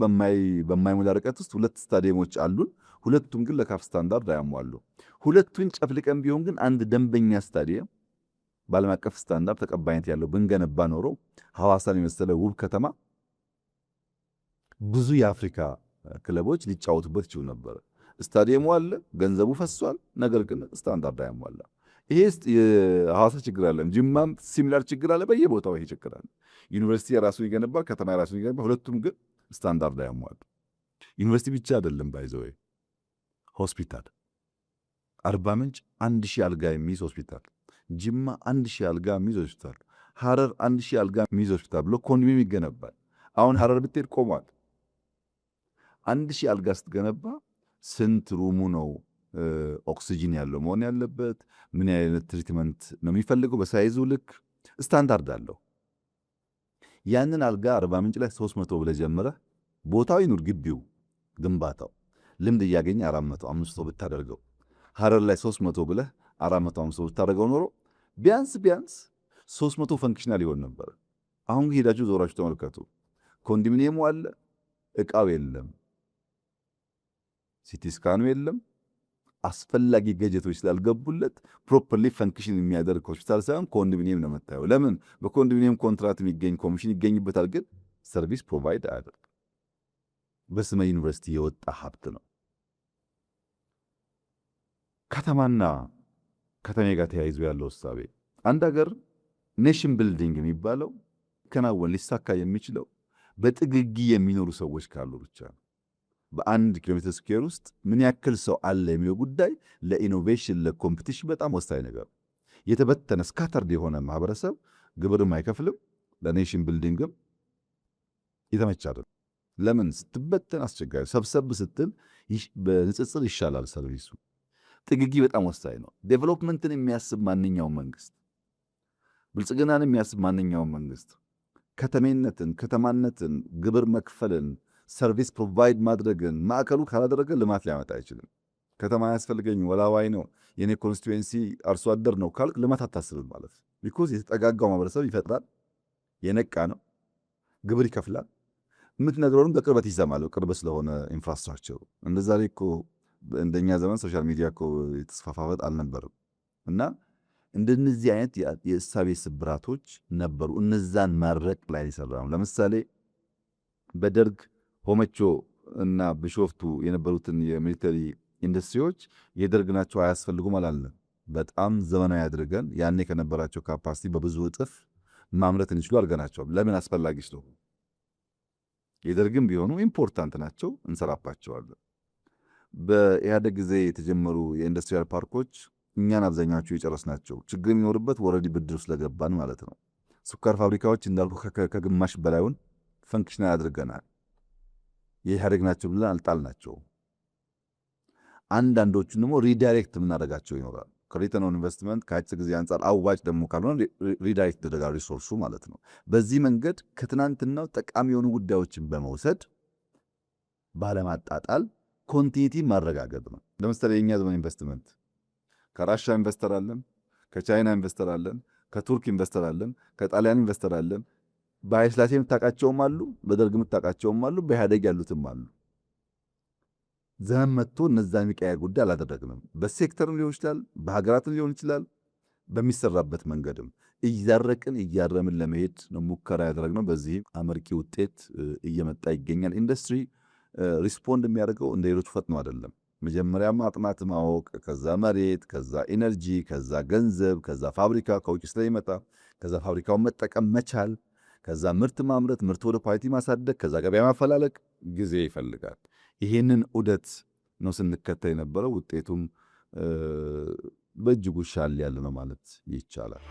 በማይሞላ ርቀት ውስጥ 2 ስታዲየሞች አሉን። ሁለቱም ግን ለካፍ ስታንዳርድ አያሟሉ። ሁለቱን ጨፍልቀን ቢሆን ግን አንድ ደንበኛ ስታዲየም በዓለም አቀፍ ስታንዳርድ ተቀባይነት ያለው ብንገነባ ኖሮ ሐዋሳን የመሰለ ውብ ከተማ ብዙ የአፍሪካ ክለቦች ሊጫወቱበት ይችሉ ነበር። ስታዲየሙ አለ፣ ገንዘቡ ፈሷል፣ ነገር ግን ስታንዳርድ አያሟላ። ይሄ የሐዋሳ ችግር አለ። ጅማም ሲሚላር ችግር አለ። በየቦታው ይሄ ችግር አለ። ዩኒቨርሲቲ የራሱን ይገነባል፣ ከተማ የራሱን ይገነባል። ሁለቱም ግን ስታንዳርድ አያሟሉ። ዩኒቨርሲቲ ብቻ አይደለም ባይዘው ሆስፒታል አርባ ምንጭ 1000 አልጋ የሚይዝ ሆስፒታል፣ ጅማ 1000 አልጋ የሚይዝ ሆስፒታል፣ ሐረር 1000 አልጋ የሚይዝ ሆስፒታል ብሎ ኮንዶሚኒየም ይገነባል። አሁን ሐረር ብትሄድ ቆሟል። 1000 አልጋ ስትገነባ ስንት ሩሙ ነው ኦክሲጂን ያለው መሆን ያለበት? ምን አይነት ትሪትመንት ነው የሚፈልገው? በሳይዙ ልክ ስታንዳርድ አለው። ያንን አልጋ አርባ ምንጭ ላይ 300 ብለህ ጀምረህ ቦታው ይኑር ግቢው ግንባታው ልምድ እያገኘ 400 500 ብታደርገው ሐረር ላይ 300 ብለህ 400 500 ብታደርገው ኖሮ ቢያንስ 300 ፈንክሽናል ይሆን ነበር። አሁን ሄዳችሁ ዞራችሁ ተመልከቱ። ኮንዶሚኒየሙ አለ፣ እቃው የለም፣ ሲቲ ስካኑ የለም። አስፈላጊ ገጀቶች ስላልገቡለት ፕሮፐርሊ ፈንክሽን የሚያደርግ ሆስፒታል ሳይሆን ኮንዶሚኒየም ነው የምታየው። ለምን? በኮንዶሚኒየም ኮንትራት የሚገኝ ኮሚሽን ይገኝበታል፣ ግን ሰርቪስ ፕሮቫይድ አያደርግ። በስመ ዩኒቨርሲቲ የወጣ ሀብት ነው። ከተማና ከተሜ ጋር ተያይዞ ያለው እሳቤ አንድ ሀገር ኔሽን ቢልዲንግ የሚባለው ሊሳካ የሚችለው በጥግጊ የሚኖሩ ሰዎች ካሉ ብቻ ነው። በአንድ ኪሎ ሜትር ስኩዌር ውስጥ ምን ያክል ሰው አለ የሚለው ጉዳይ ለኢኖቬሽን ለኮምፒቲሽን በጣም ወሳኝ ነገር። የተበተነ ስካተርድ የሆነ ማህበረሰብ ግብርም አይከፍልም፣ ለኔሽን ቢልዲንግም የተመቸ አይደለም። ለምን ስትበተን አስቸጋሪ፣ ሰብሰብ ስትል በንጽጽር ይሻላል ሰርቪሱ። ጥግጊ በጣም ወሳኝ ነው። ዴቨሎፕመንትን የሚያስብ ማንኛውም መንግስት፣ ብልጽግናን የሚያስብ ማንኛውም መንግስት ከተሜነትን፣ ከተማነትን፣ ግብር መክፈልን፣ ሰርቪስ ፕሮቫይድ ማድረግን ማዕከሉ ካላደረገ ልማት ሊያመጣ አይችልም። ከተማ ያስፈልገኝ ወላዋይ ነው የኔ ኮንስቲትዌንሲ አርሶ አደር ነው ካልክ ልማት አታስብም ማለት። ቢኮዝ የተጠጋጋው ማህበረሰብ ይፈጥራል፣ የነቃ ነው፣ ግብር ይከፍላል፣ የምትነግረውንም በቅርበት ይሰማል፣ ቅርብ ስለሆነ ኢንፍራስትራክቸሩ። እንደዛ ላይ እኮ እንደኛ ዘመን ሶሻል ሚዲያ እኮ የተስፋፋበት አልነበርም። እና እንደነዚህ አይነት የእሳቤ ስብራቶች ነበሩ። እነዛን ማድረቅ ላይ ይሰራም። ለምሳሌ በደርግ ሆመቾ እና ቢሾፍቱ የነበሩትን የሚሊተሪ ኢንዱስትሪዎች የደርግ ናቸው አያስፈልጉም አላለም። በጣም ዘመናዊ አድርገን ያኔ ከነበራቸው ካፓሲቲ በብዙ እጥፍ ማምረት እንችሉ አድርገናቸዋል። ለምን አስፈላጊ ስለሆኑ። የደርግም ቢሆኑ ኢምፖርታንት ናቸው፣ እንሰራባቸዋለን። በኢህአደግ ጊዜ የተጀመሩ የኢንዱስትሪያል ፓርኮች እኛን አብዛኛዎቹ የጨረስናቸው፣ ችግር የሚኖርበት ወረዲ ብድር ስለገባን ማለት ነው። ስኳር ፋብሪካዎች እንዳልኩ ከግማሽ በላዩን ፈንክሽናል አድርገናል። የኢህአደግ ናቸው ብለን አልጣልናቸው። አንዳንዶቹን ደግሞ ሪዳይሬክት የምናደርጋቸው ይኖራል። ከሪተርን ኦን ኢንቨስትመንት ከአጭር ጊዜ አንጻር አዋጭ ደግሞ ካልሆነ ሪዳይሬክት ይደረጋል ሪሶርሱ ማለት ነው። በዚህ መንገድ ከትናንትናው ጠቃሚ የሆኑ ጉዳዮችን በመውሰድ ባለማጣጣል ኮንቲኒቲ ማረጋገጥ ነው። ለምሳሌ የኛ ዘመን ኢንቨስትመንት ከራሻ ኢንቨስተር አለን፣ ከቻይና ኢንቨስተር አለን፣ ከቱርክ ኢንቨስተር አለን፣ ከጣሊያን ኢንቨስተር አለን። በኃይለሥላሴ የምታውቃቸውም አሉ፣ በደርግ የምታውቃቸውም አሉ፣ በኢህአዴግ ያሉትም አሉ። ዘመን መጥቶ እነዛን የሚቀያየር ጉዳይ አላደረግንም። በሴክተርም ሊሆን ይችላል፣ በሀገራትም ሊሆን ይችላል፣ በሚሰራበት መንገድም እያረቅን እያረምን ለመሄድ ነው ሙከራ ያደረግነው። በዚህም አመርቂ ውጤት እየመጣ ይገኛል። ኢንዱስትሪ ሪስፖንድ የሚያደርገው እንደ ሌሎቹ ፈጥኖ አይደለም። መጀመሪያ ማጥናት ማወቅ፣ ከዛ መሬት፣ ከዛ ኢነርጂ፣ ከዛ ገንዘብ፣ ከዛ ፋብሪካ ከውጭ ስለሚመጣ ከዛ ፋብሪካውን መጠቀም መቻል፣ ከዛ ምርት ማምረት፣ ምርት ወደ ኳሊቲ ማሳደግ፣ ከዛ ገበያ ማፈላለቅ ጊዜ ይፈልጋል። ይሄንን ዑደት ነው ስንከተል የነበረው። ውጤቱም በእጅጉ ሻል ያለ ነው ማለት ይቻላል።